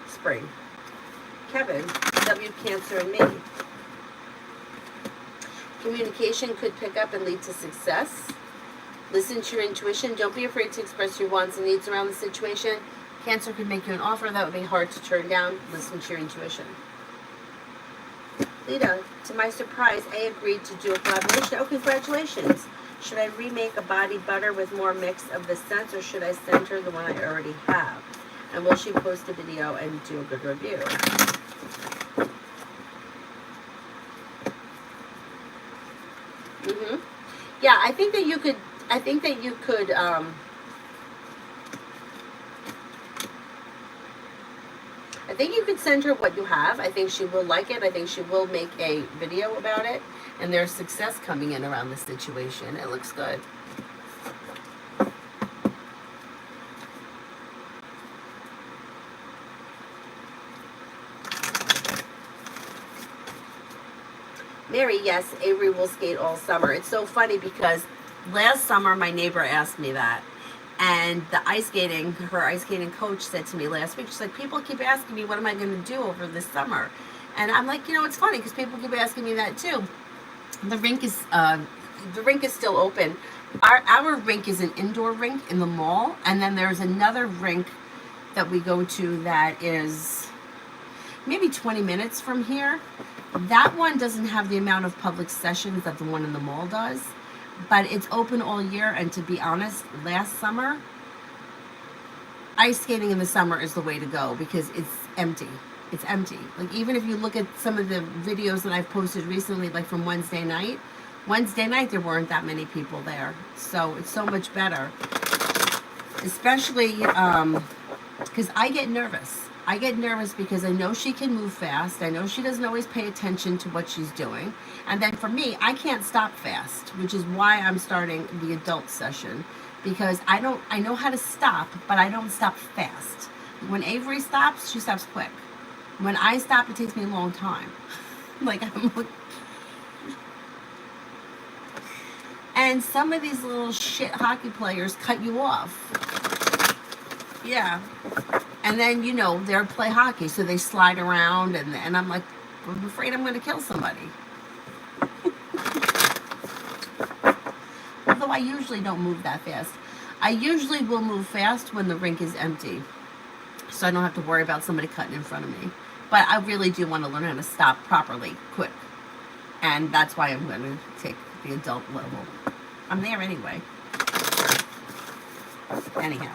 spring. Kevin, W, Cancer, and me. Communication could pick up and lead to success. Listen to your intuition. Don't be afraid to express your wants and needs around the situation. Cancer could make you an offer that would be hard to turn down. Listen to your intuition. Lita, to my surprise, A agreed to do a collaboration. Oh, congratulations. Should I remake a body butter with more mix of the scents, or should I send her the one I already have? And will she post a video and do a good review? Yeah, I think that you could, I think you could send her what you have. I think she will like it. I think she will make a video about it. And there's success coming in around the situation. It looks good. Mary, yes, Avery will skate all summer. It's so funny because last summer my neighbor asked me that. And the her ice skating coach said to me last week, she's like, people keep asking me, what am I going to do over this summer? And I'm like, you know, it's funny because people keep asking me that too. The rink is still open. Our rink is an indoor rink in the mall, and then there's another rink that we go to that is maybe 20 minutes from here. That one doesn't have the amount of public sessions that the one in the mall does. but it's open all year. And to be honest, last summer, ice skating in the summer is the way to go because it's empty. It's empty. Like, even if you look at some of the videos that I've posted recently, like from Wednesday night, there weren't that many people there. So it's so much better. Especially because I get nervous. I get nervous because I know she can move fast. I know she doesn't always pay attention to what she's doing. And then for me, I can't stop fast, which is why I'm starting the adult session. Because I know how to stop, but I don't stop fast. When Avery stops, she stops quick. When I stop, it takes me a long time. And some of these little shit hockey players cut you off. Yeah. And then, they'll play hockey, so they slide around, and I'm like, I'm afraid I'm going to kill somebody. Although I usually don't move that fast. I usually will move fast when the rink is empty, so I don't have to worry about somebody cutting in front of me. But I really do want to learn how to stop properly, quick. And that's why I'm going to take the adult level. I'm there anyway. Anyhow.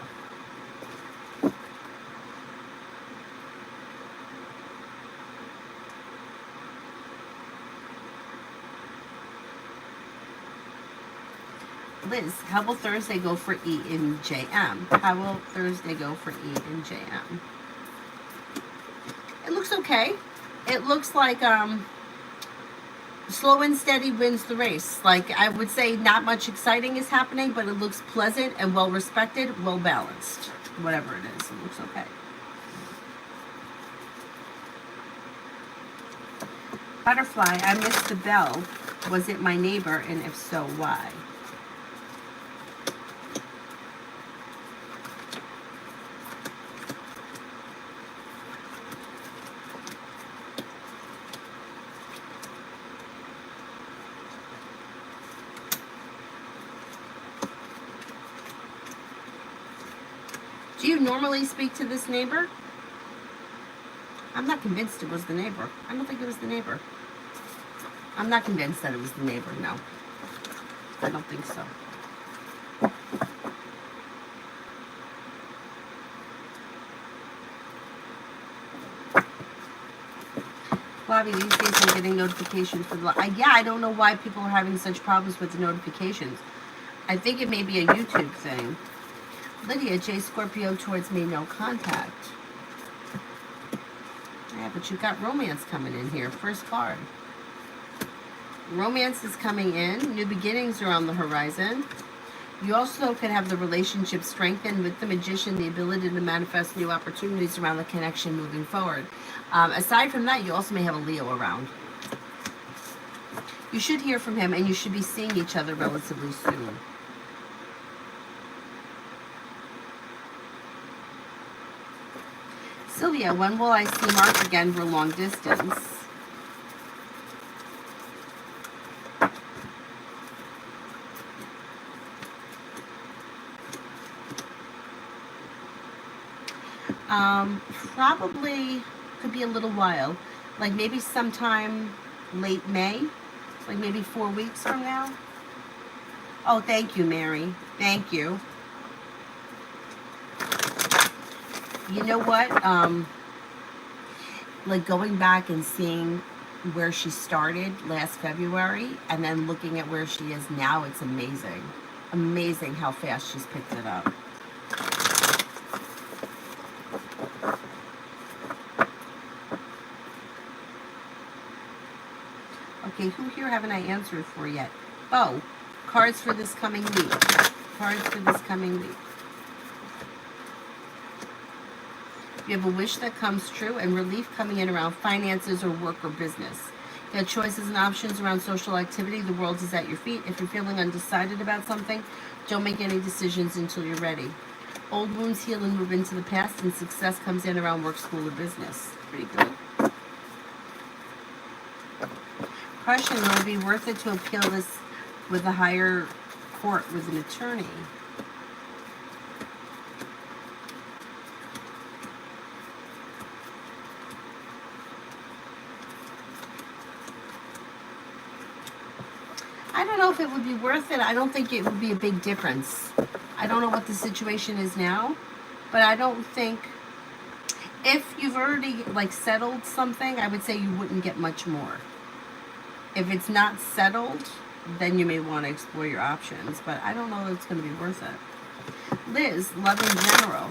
Liz, how will Thursday go for E in JM? How will Thursday go for E in JM? It looks okay. It looks like slow and steady wins the race. Like, I would say not much exciting is happening, but it looks pleasant and well respected, well balanced. Whatever it is, it looks okay. Butterfly, I missed the bell. Was it my neighbor, and if so, why? Do you normally speak to this neighbor? I'm not convinced it was the neighbor. I don't think it was the neighbor. I'm not convinced that it was the neighbor, no. I don't think so. Bobby, these days I'm getting notifications for the... yeah, I don't know why people are having such problems with the notifications. I think it may be a YouTube thing. Lydia, J Scorpio towards me, no contact. Yeah, but you've got romance coming in here. First card. Romance is coming in. New beginnings are on the horizon. You also could have the relationship strengthened with the Magician, the ability to manifest new opportunities around the connection moving forward. Aside from that, you also may have a Leo around. You should hear from him, and you should be seeing each other relatively soon. Sylvia, when will I see Mark again for long distance? Probably could be a little while. Like maybe sometime late May. Like maybe 4 weeks from now. Oh, thank you, Mary. Thank you. You know what? Like going back and seeing where she started last February and then looking at where she is now, it's amazing. Amazing how fast she's picked it up. Okay, who here haven't I answered for yet? Oh, cards for this coming week. Cards for this coming week. You have a wish that comes true and relief coming in around finances or work or business. You have choices and options around social activity. The world is at your feet. If you're feeling undecided about something, don't make any decisions until you're ready. Old wounds heal and move into the past, and success comes in around work, school, or business. Pretty good. Question, will it be worth it to appeal this with a higher court with an attorney? I don't know if it would be worth it. I don't think it would be a big difference. I don't know what the situation is now, but I don't think, if you've already like settled something, I would say you wouldn't get much more. If it's not settled, then you may want to explore your options, but I don't know if it's going to be worth it. Liz, love in general.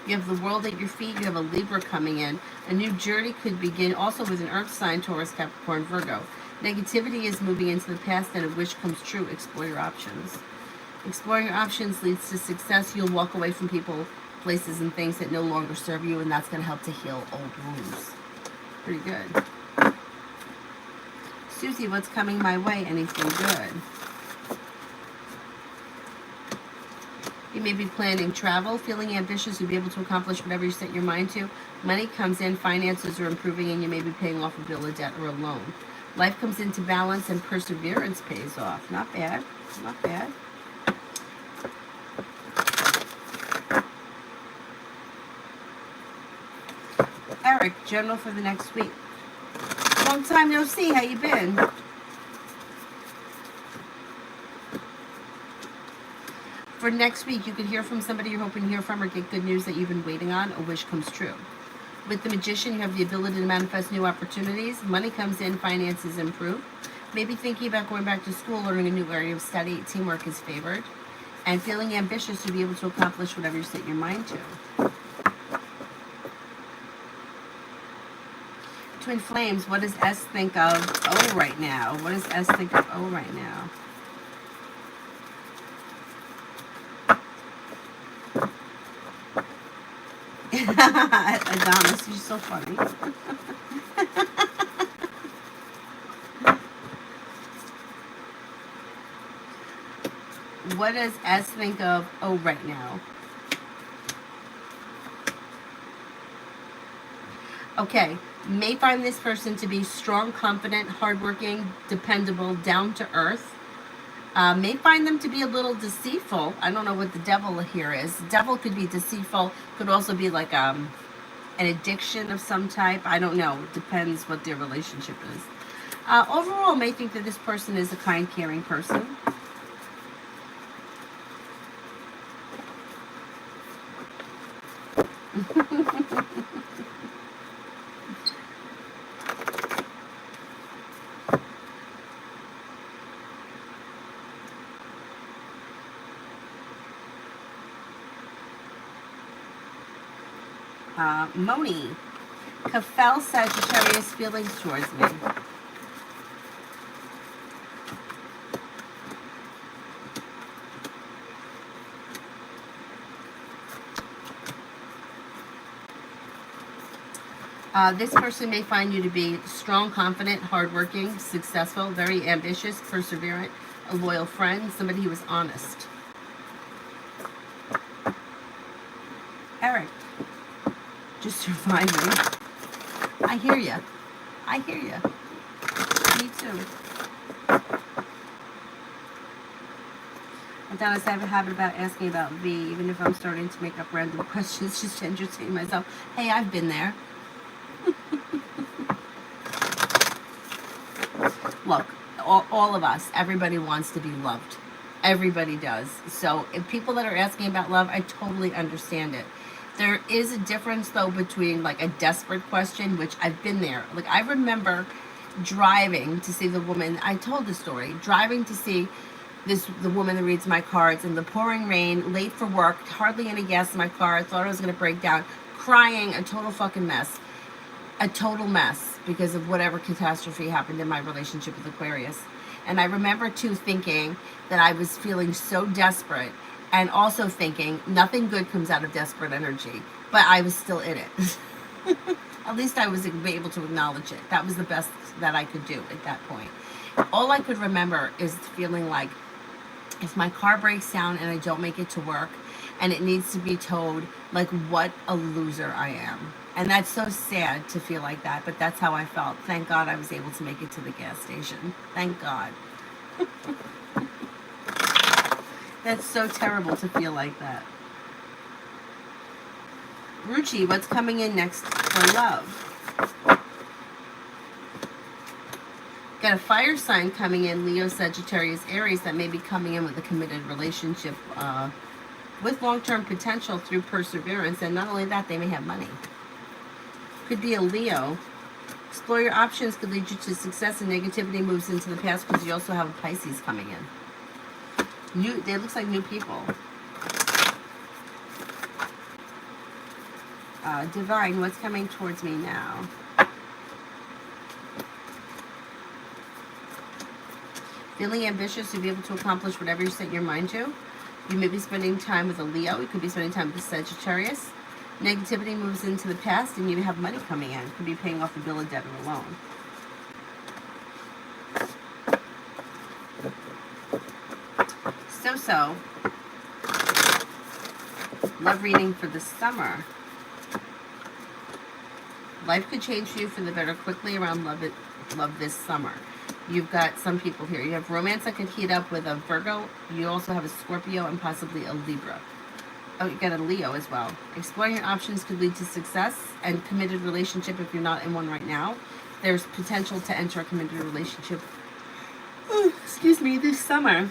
You have the world at your feet. You have a Libra coming in. A new journey could begin also with an earth sign, Taurus, Capricorn, Virgo. Negativity is moving into the past and a wish comes true. Explore your options. Exploring your options leads to success. You'll walk away from people, places, and things that no longer serve you, and that's going to help to heal old wounds. Pretty good. Susie, what's coming my way? Anything good? You may be planning travel, feeling ambitious. You'll be able to accomplish whatever you set your mind to. Money comes in, finances are improving, and you may be paying off a bill, a debt, or a loan. Life comes into balance, and perseverance pays off. Not bad. Not bad. Eric, general for the next week. Long time no see. How you been? For next week, you could hear from somebody you're hoping to hear from or get good news that you've been waiting on. A wish comes true. With the Magician, you have the ability to manifest new opportunities. Money comes in, finances improve. Maybe thinking about going back to school, learning a new area of study. Teamwork is favored. And feeling ambitious to be able to accomplish whatever you set your mind to. Twin Flames, what does S think of O right now? What does S think of O right now? Adonis, you're so funny. What does S think of O right now? Okay, may find this person to be strong, confident, hardworking, dependable, down to earth. May find them to be a little deceitful. I don't know what the devil here is. Devil could be deceitful. Could also be like an addiction of some type. I don't know. Depends what their relationship is. Overall, may think that this person is a kind, caring person. Moni, Kafel Sagittarius feelings towards me. This person may find you to be strong, confident, hardworking, successful, very ambitious, perseverant, a loyal friend, somebody who is honest. Eric, just surviving. I hear you. I hear you. Me too. Adonis, I have a habit about asking about V, even if I'm starting to make up random questions just to entertain myself. Hey, I've been there. Look, all of us, everybody wants to be loved. Everybody does. So if people that are asking about love, I totally understand it. There is a difference, though, between like a desperate question, which I've been there. Like, I remember driving to see the woman, I told the story, driving to see the woman that reads my cards in the pouring rain, late for work, hardly any gas in my car, I thought I was going to break down, crying, a total fucking mess. A total mess because of whatever catastrophe happened in my relationship with Aquarius. And I remember, too, thinking that I was feeling so desperate, and also thinking nothing good comes out of desperate energy, but I was still in it. At least I was able to acknowledge it. That was the best that I could do at that point. All I could remember is feeling like if my car breaks down and I don't make it to work and it needs to be towed, like, what a loser I am. And that's so sad to feel like that, but that's how I felt. Thank God I was able to make it to the gas station. Thank God. That's so terrible to feel like that. Ruchi, what's coming in next for love? Got a fire sign coming in, Leo, Sagittarius, Aries, that may be coming in with a committed relationship with long-term potential through perseverance. And not only that, they may have money. Could be a Leo. Explore your options could lead you to success, and negativity moves into the past because you also have a Pisces coming in. They looks like new people. Divine, what's coming towards me now? Feeling ambitious to be able to accomplish whatever you set your mind to. You may be spending time with a Leo. You could be spending time with a Sagittarius. Negativity moves into the past, and you have money coming in. Could be paying off a bill of debt or a loan. So. Love reading for the summer. Life could change for you for the better quickly around love this summer. You've got some people here. You have romance that could heat up with a Virgo. You also have a Scorpio and possibly a Libra. Oh, you got a Leo as well. Exploring your options could lead to success and committed relationship if you're not in one right now. There's potential to enter a committed relationship, this summer.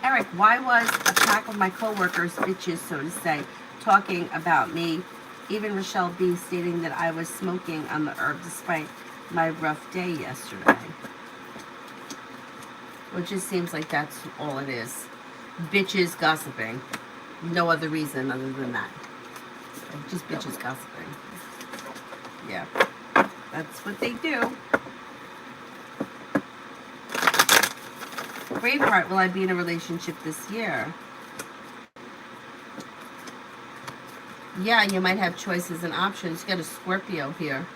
Eric, why was a pack of my coworkers, bitches, so to say, talking about me? Even Rochelle B. stating that I was smoking on the herb despite my rough day yesterday. Well, it just seems like that's all it is. Bitches gossiping. No other reason other than that. Just bitches gossiping. Yeah. That's what they do. Braveheart, will I be in a relationship this year? Yeah, you might have choices and options. You got a Scorpio here.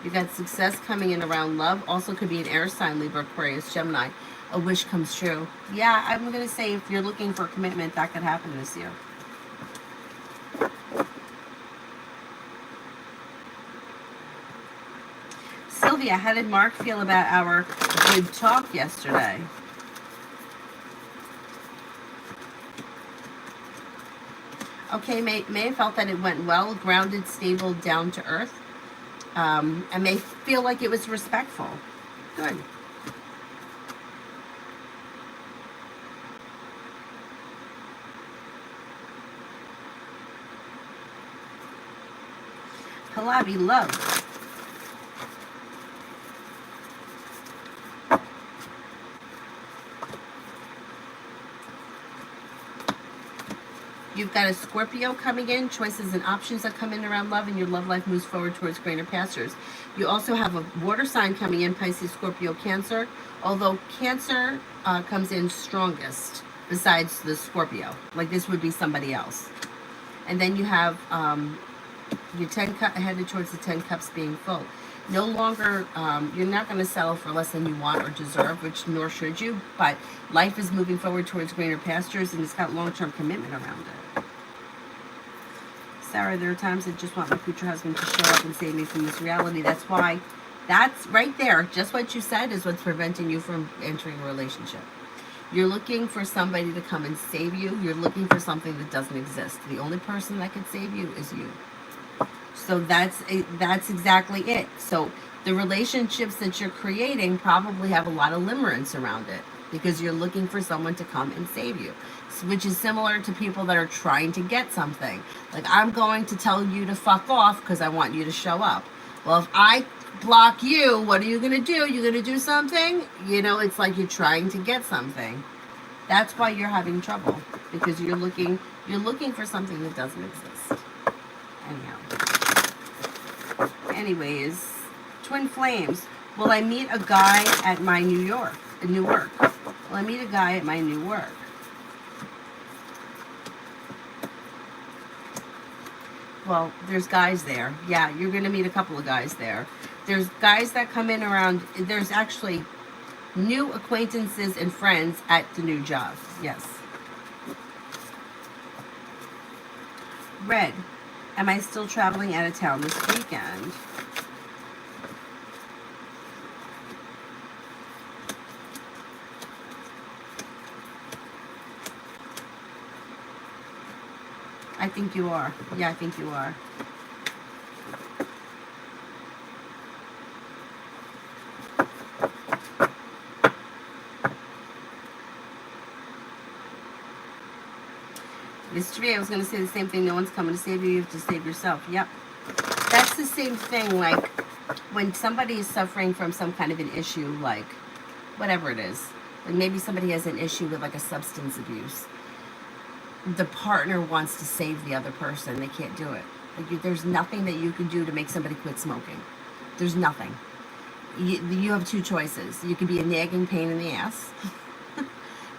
You got success coming in around love. Also could be an air sign, Libra, Aquarius, Gemini. A wish comes true. Yeah, I'm going to say if you're looking for a commitment, that could happen this year. Sylvia, how did Mark feel about our good talk yesterday? Okay, may have felt that it went well, grounded, stable, down to earth. And may feel like it was respectful. Good. Pallavi, love. You've got a Scorpio coming in, choices and options that come in around love, and your love life moves forward towards greener pastures. You also have a water sign coming in, Pisces, Scorpio, Cancer, although Cancer comes in strongest besides the Scorpio. Like this would be somebody else. And then you have your 10 cup headed towards the 10 cups being full. No longer, you're not going to settle for less than you want or deserve, which nor should you, but life is moving forward towards greener pastures, and it's got long-term commitment around it. Sarah, there are times I just want my future husband to show up and save me from this reality. That's why, that's right there, just what you said is what's preventing you from entering a relationship. You're looking for somebody to come and save you. You're looking for something that doesn't exist. The only person that can save you is you. So that's exactly it. So the relationships that you're creating probably have a lot of limerence around it because you're looking for someone to come and save you, which is similar to people that are trying to get something. Like, I'm going to tell you to fuck off because I want you to show up. Well, if I block you, what are you going to do? You're going to do something? You know, it's like you're trying to get something. That's why you're having trouble, because you're looking for something that doesn't exist. Anyways, twin flames. Will I meet a guy at my new work? Will I meet a guy at my new work? Well, there's guys there. Yeah, you're going to meet a couple of guys there. There's guys that come in around. There's actually new acquaintances and friends at the new job. Yes. Red. Am I still traveling out of town this weekend? I think you are. Yeah, I think you are. Mystery, I was going to say the same thing. No one's coming to save you. You have to save yourself. Yep. That's the same thing. Like when somebody is suffering from some kind of an issue, like whatever it is, like maybe somebody has an issue with like a substance abuse. The partner wants to save the other person. They can't do it. Like there's nothing that you can do to make somebody quit smoking. There's nothing. You have two choices. You could be a nagging pain in the ass,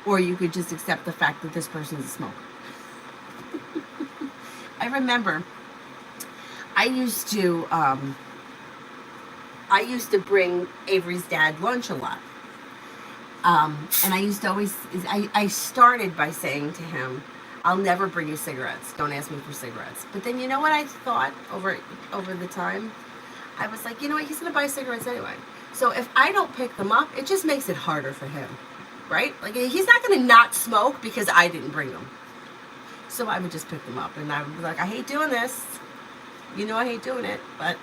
or you could just accept the fact that this person is a smoker. I remember I used to bring Avery's dad lunch a lot. And I used to always, I started by saying to him, I'll never bring you cigarettes. Don't ask me for cigarettes. But then you know what I thought over the time? I was like, you know what? He's going to buy cigarettes anyway. So if I don't pick them up, it just makes it harder for him, right? Like he's not going to not smoke because I didn't bring them. So I would just pick them up, and I would be like, I hate doing this. You know I hate doing it, but...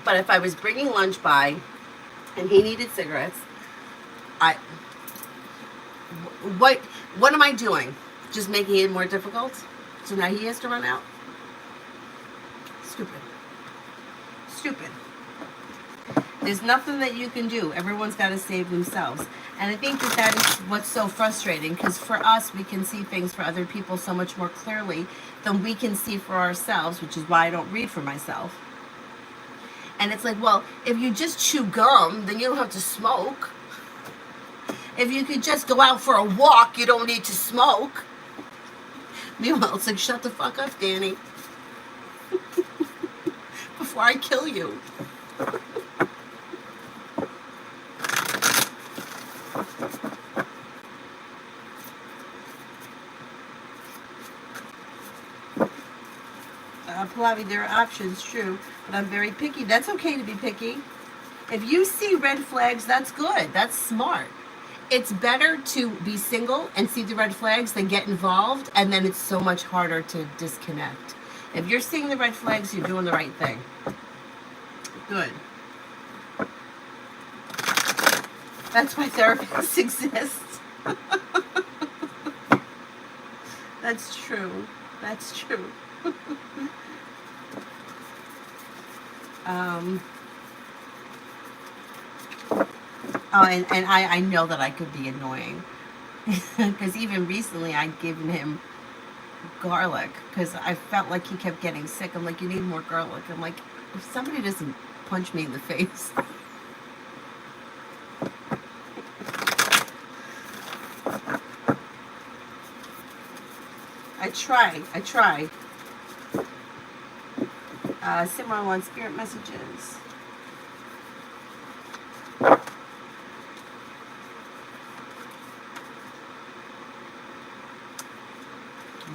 But if I was bringing lunch by and he needed cigarettes, what am I doing? Just making it more difficult? So now he has to run out? Stupid. There's nothing that you can do. Everyone's got to save themselves. And I think that is what's so frustrating, because for us, we can see things for other people so much more clearly than we can see for ourselves, which is why I don't read for myself. And it's like, well, if you just chew gum, then you don't have to smoke. If you could just go out for a walk, you don't need to smoke. Meanwhile, it's like, shut the fuck up, Danny. Before I kill you. Pallavi, there are options, true, but I'm very picky. That's okay to be picky. If you see red flags, that's good. That's smart. It's better to be single and see the red flags than get involved, and then it's so much harder to disconnect. If you're seeing the red flags, you're doing the right thing. Good. That's why therapists exist. That's true. That's true. And I know that I could be annoying. Because even recently I'd given him garlic because I felt like he kept getting sick. I'm like, you need more garlic. I'm like, if somebody doesn't punch me in the face. I try. Simran wants spirit messages.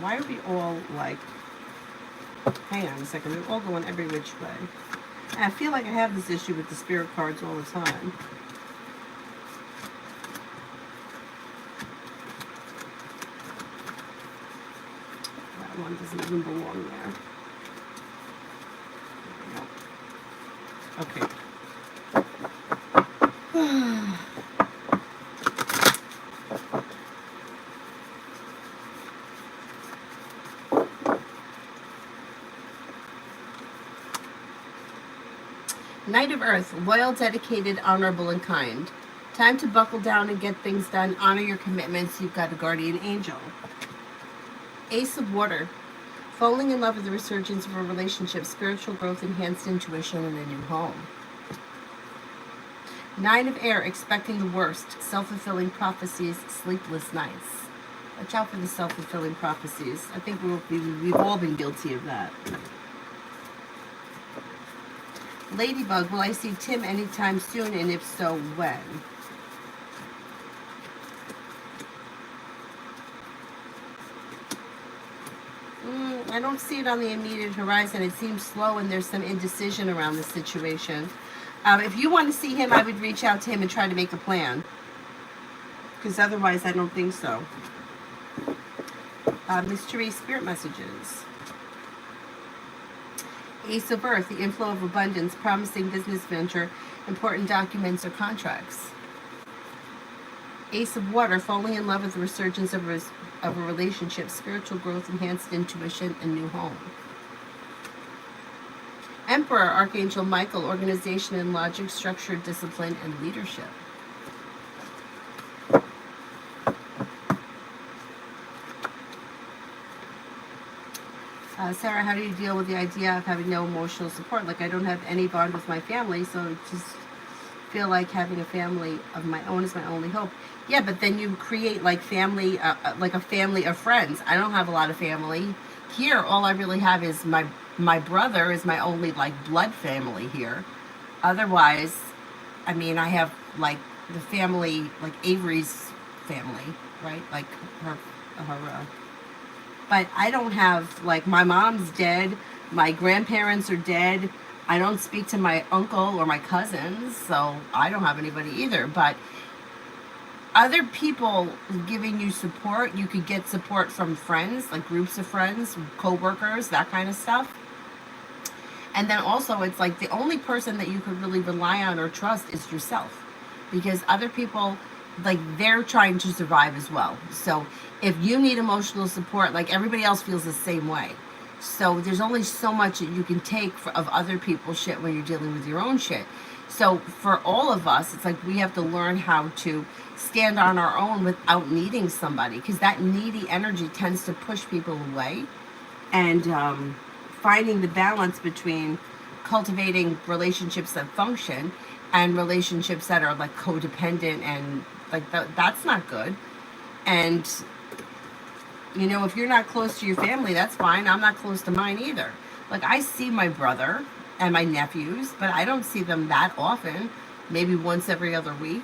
Why are we all like, hang on a second, we're all going every which way. And I feel like I have this issue with the spirit cards all the time. That one doesn't even belong there. Okay. Knight of Earth, loyal, dedicated, honorable, and kind. Time to buckle down and get things done. Honor your commitments. You've got a guardian angel. Ace of Water, falling in love with the resurgence of a relationship, spiritual growth, enhanced intuition, and a new home. Nine of Air, expecting the worst, self-fulfilling prophecies, sleepless nights. Watch out for the self-fulfilling prophecies. I think we've all been guilty of that. Ladybug, will I see Tim anytime soon, and if so, when? I don't see it on the immediate horizon. It seems slow, and there's some indecision around the situation. If you want to see him, I would reach out to him and try to make a plan. Because otherwise, I don't think so. Mystery spirit messages. Ace of Earth, the inflow of abundance, promising business venture, important documents or contracts. Ace of Water, falling in love with the resurgence of a relationship, spiritual growth, enhanced intuition, and new home. Emperor, Archangel Michael, organization and logic, structure, discipline, and leadership. Sarah, how do you deal with the idea of having no emotional support? Like, I don't have any bond with my family, so I just feel like having a family of my own is my only hope. Yeah, but then you create like family, like a family of friends. I don't have a lot of family here. All I really have is my brother is my only like blood family here. Otherwise, I mean, I have like the family, like Avery's family, right? Like her. But I don't have, like, my mom's dead, my grandparents are dead. I don't speak to my uncle or my cousins, so I don't have anybody either. But other people giving you support, you could get support from friends, like groups of friends, co-workers, that kind of stuff. And then also, it's like the only person that you could really rely on or trust is yourself, because other people, like, they're trying to survive as well. So if you need emotional support, like, everybody else feels the same way. So there's only so much that you can take of other people's shit when you're dealing with your own shit. So for all of us, it's like we have to learn how to stand on our own without needing somebody, because that needy energy tends to push people away. And finding the balance between cultivating relationships that function and relationships that are like codependent and like that's not good. And you know, if you're not close to your family, that's fine. I'm not close to mine either. Like, I see my brother and my nephews, but I don't see them that often. Maybe once every other week.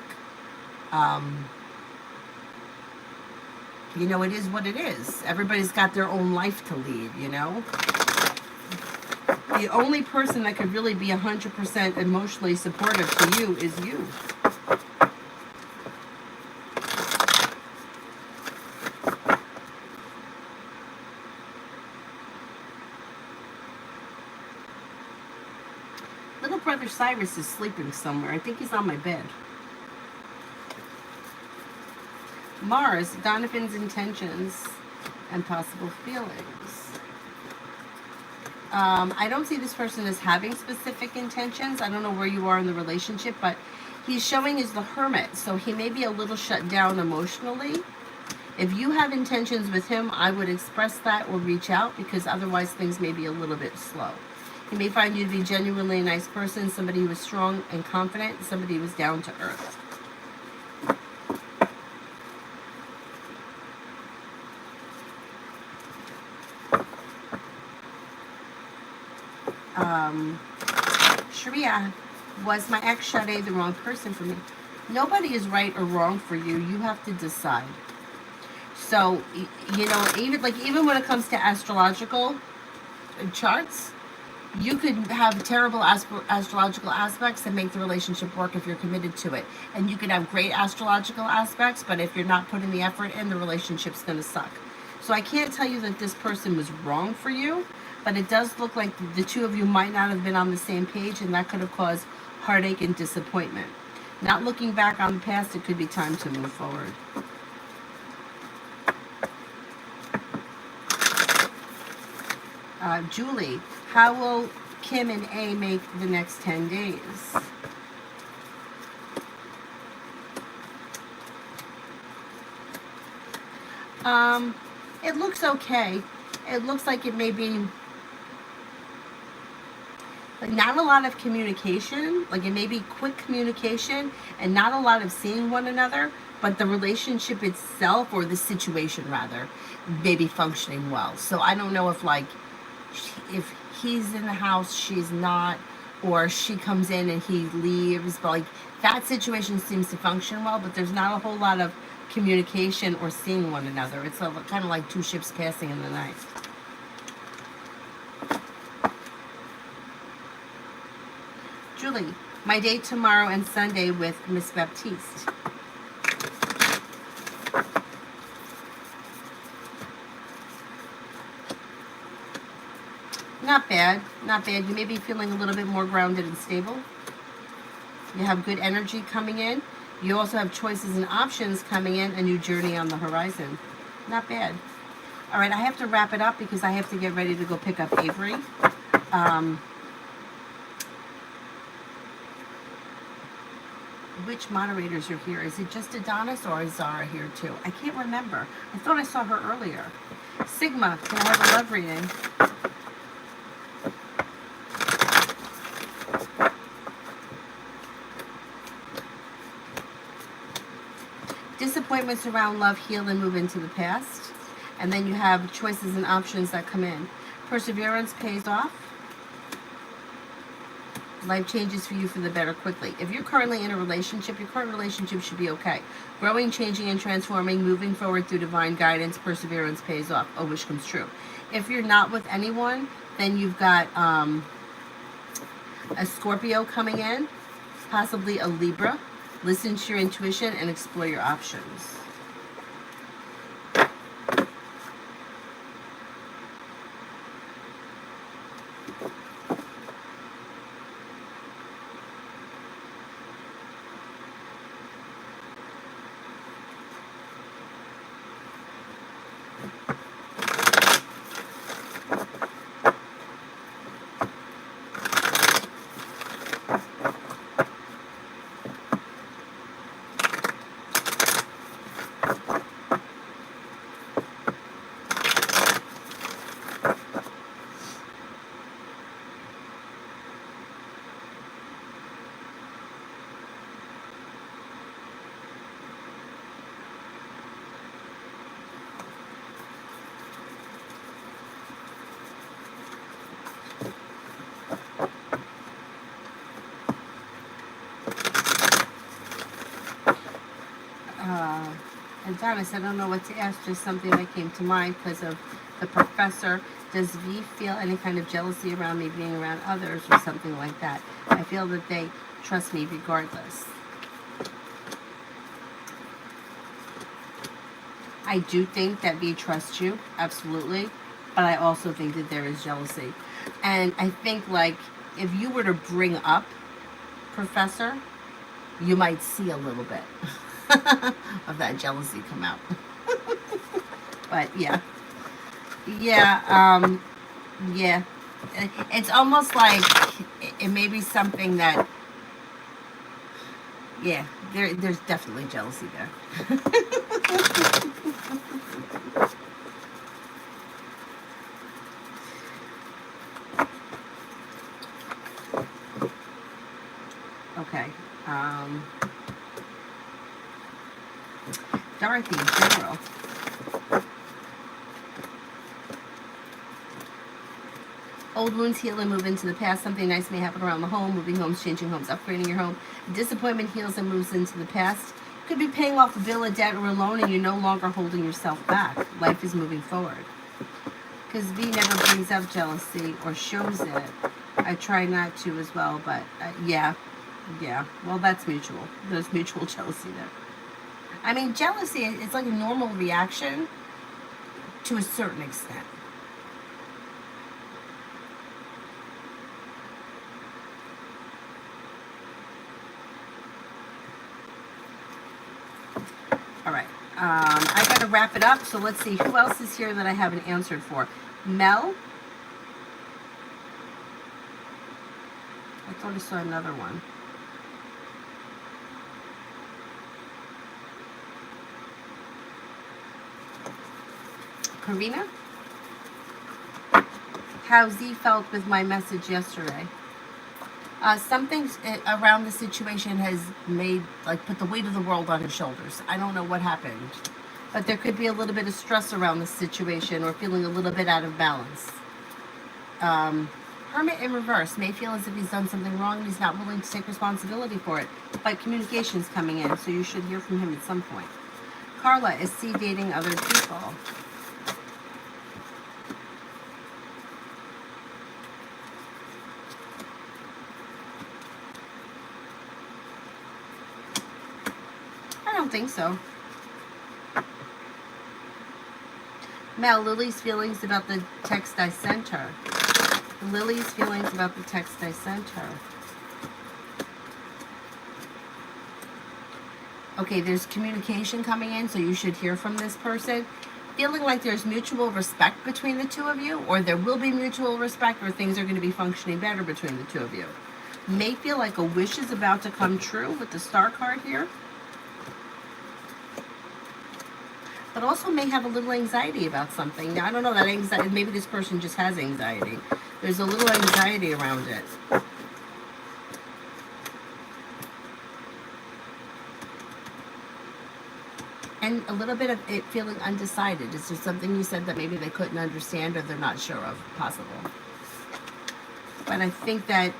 You know, it is what it is. Everybody's got their own life to lead, you know? The only person that could really be 100% emotionally supportive to you is you. Little brother Cyrus is sleeping somewhere. I think he's on my bed. Mars, Donovan's intentions and possible feelings. I don't see this person as having specific intentions. I don't know where you are in the relationship, but he's showing as the hermit, so he may be a little shut down emotionally. If you have intentions with him, I would express that or reach out, because otherwise things may be a little bit slow. He may find you to be genuinely a nice person, somebody who is strong and confident, somebody who is down to earth. Sharia, was my ex Sade the wrong person for me? Nobody is right or wrong for you. You have to decide. So, you know, even when it comes to astrological charts, you could have terrible astrological aspects that make the relationship work if you're committed to it. And you could have great astrological aspects, but if you're not putting the effort in, the relationship's going to suck. So I can't tell you that this person was wrong for you, but it does look like the two of you might not have been on the same page, and that could have caused heartache and disappointment. Not looking back on the past, it could be time to move forward. Julie, how will Kim and A make the next 10 days? It looks okay. It looks like it may be like not a lot of communication. Like, it may be quick communication and not a lot of seeing one another, but the relationship itself, or the situation rather, may be functioning well. So I don't know if, like, if he's in the house, she's not, or she comes in and he leaves, but like that situation seems to function well, but there's not a whole lot of communication or seeing one another. It's kind of like two ships passing in the night. Julie, my date tomorrow and Sunday with Miss Baptiste. Not bad, not bad. You may be feeling a little bit more grounded and stable. You have good energy coming in. You also have choices and options coming in, a new journey on the horizon. Not bad. All right, I have to wrap it up because I have to get ready to go pick up Avery. Which moderators are here? Is it just Adonis or is Zara here too? I can't remember. I thought I saw her earlier. Sigma, can I have a love reading? Disappointments around love heal and move into the past. And then you have choices and options that come in. Perseverance pays off. Life changes for you for the better quickly. If you're currently in a relationship, your current relationship should be okay. Growing, changing, and transforming, moving forward through divine guidance, perseverance pays off. A wish comes true. If you're not with anyone, then you've got a Scorpio coming in, possibly a Libra. Listen to your intuition and explore your options. Adonis, I don't know what to ask, just something that came to mind because of the professor. Does V feel any kind of jealousy around me being around others or something like that? I feel that they trust me regardless. I do think that V trusts you, absolutely, but I also think that there is jealousy. And I think, like, if you were to bring up Professor, you might see a little bit of that jealousy come out. But yeah. Yeah, yeah. It's almost like it may be something that, yeah, there's definitely jealousy there. Okay. Dorothy, general. Old wounds heal and move into the past. Something nice may happen around the home. Moving homes, changing homes, upgrading your home. Disappointment heals and moves into the past. Could be paying off a bill, a debt, or a loan, and you're no longer holding yourself back. Life is moving forward. Because V never brings up jealousy or shows it. I try not to as well, but yeah. Well, that's mutual. There's mutual jealousy there. I mean, jealousy, it's like a normal reaction to a certain extent. All right. I got to wrap it up, so let's see. Who else is here that I haven't answered for? Mel? I thought I saw another one. Karina? How Z felt with my message yesterday. Something around the situation has made, like, put the weight of the world on his shoulders. I don't know what happened. But there could be a little bit of stress around the situation or feeling a little bit out of balance. Hermit in reverse may feel as if he's done something wrong and he's not willing to take responsibility for it. But communication's coming in, so you should hear from him at some point. Carla, is C dating other people? I don't think so. Mel, Lily's feelings about the text I sent her. Lily's feelings about the text I sent her. Okay, there's communication coming in, so you should hear from this person. Feeling like there's mutual respect between the two of you, or there will be mutual respect, or things are going to be functioning better between the two of you. May feel like a wish is about to come true with the Star card here. But also may have a little anxiety about something. Now, I don't know, that anxiety, maybe this person just has anxiety. There's a little anxiety around it. And a little bit of it feeling undecided. Is there something you said that maybe they couldn't understand or they're not sure of? Possible. But I think that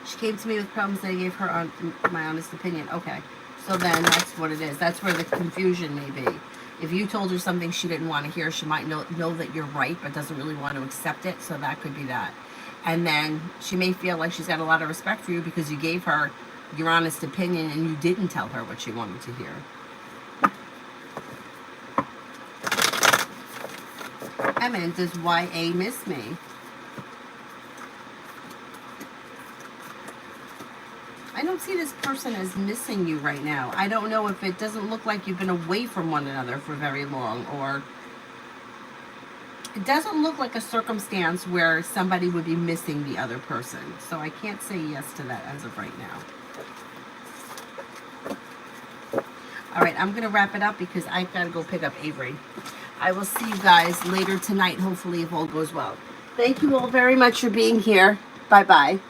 she came to me with problems that I gave her my honest opinion. Okay. So then that's what it is. That's where the confusion may be. If you told her something she didn't want to hear, she might know that you're right, but doesn't really want to accept it. So that could be that. And then she may feel like she's got a lot of respect for you because you gave her your honest opinion and you didn't tell her what she wanted to hear. Emma, does YA miss me? I don't see this person as missing you right now. I don't know if it doesn't look like you've been away from one another for very long, or it doesn't look like a circumstance where somebody would be missing the other person. So I can't say yes to that as of right now. All right, I'm going to wrap it up because I've got to go pick up Avery. I will see you guys later tonight, hopefully, if all goes well. Thank you all very much for being here. Bye-bye.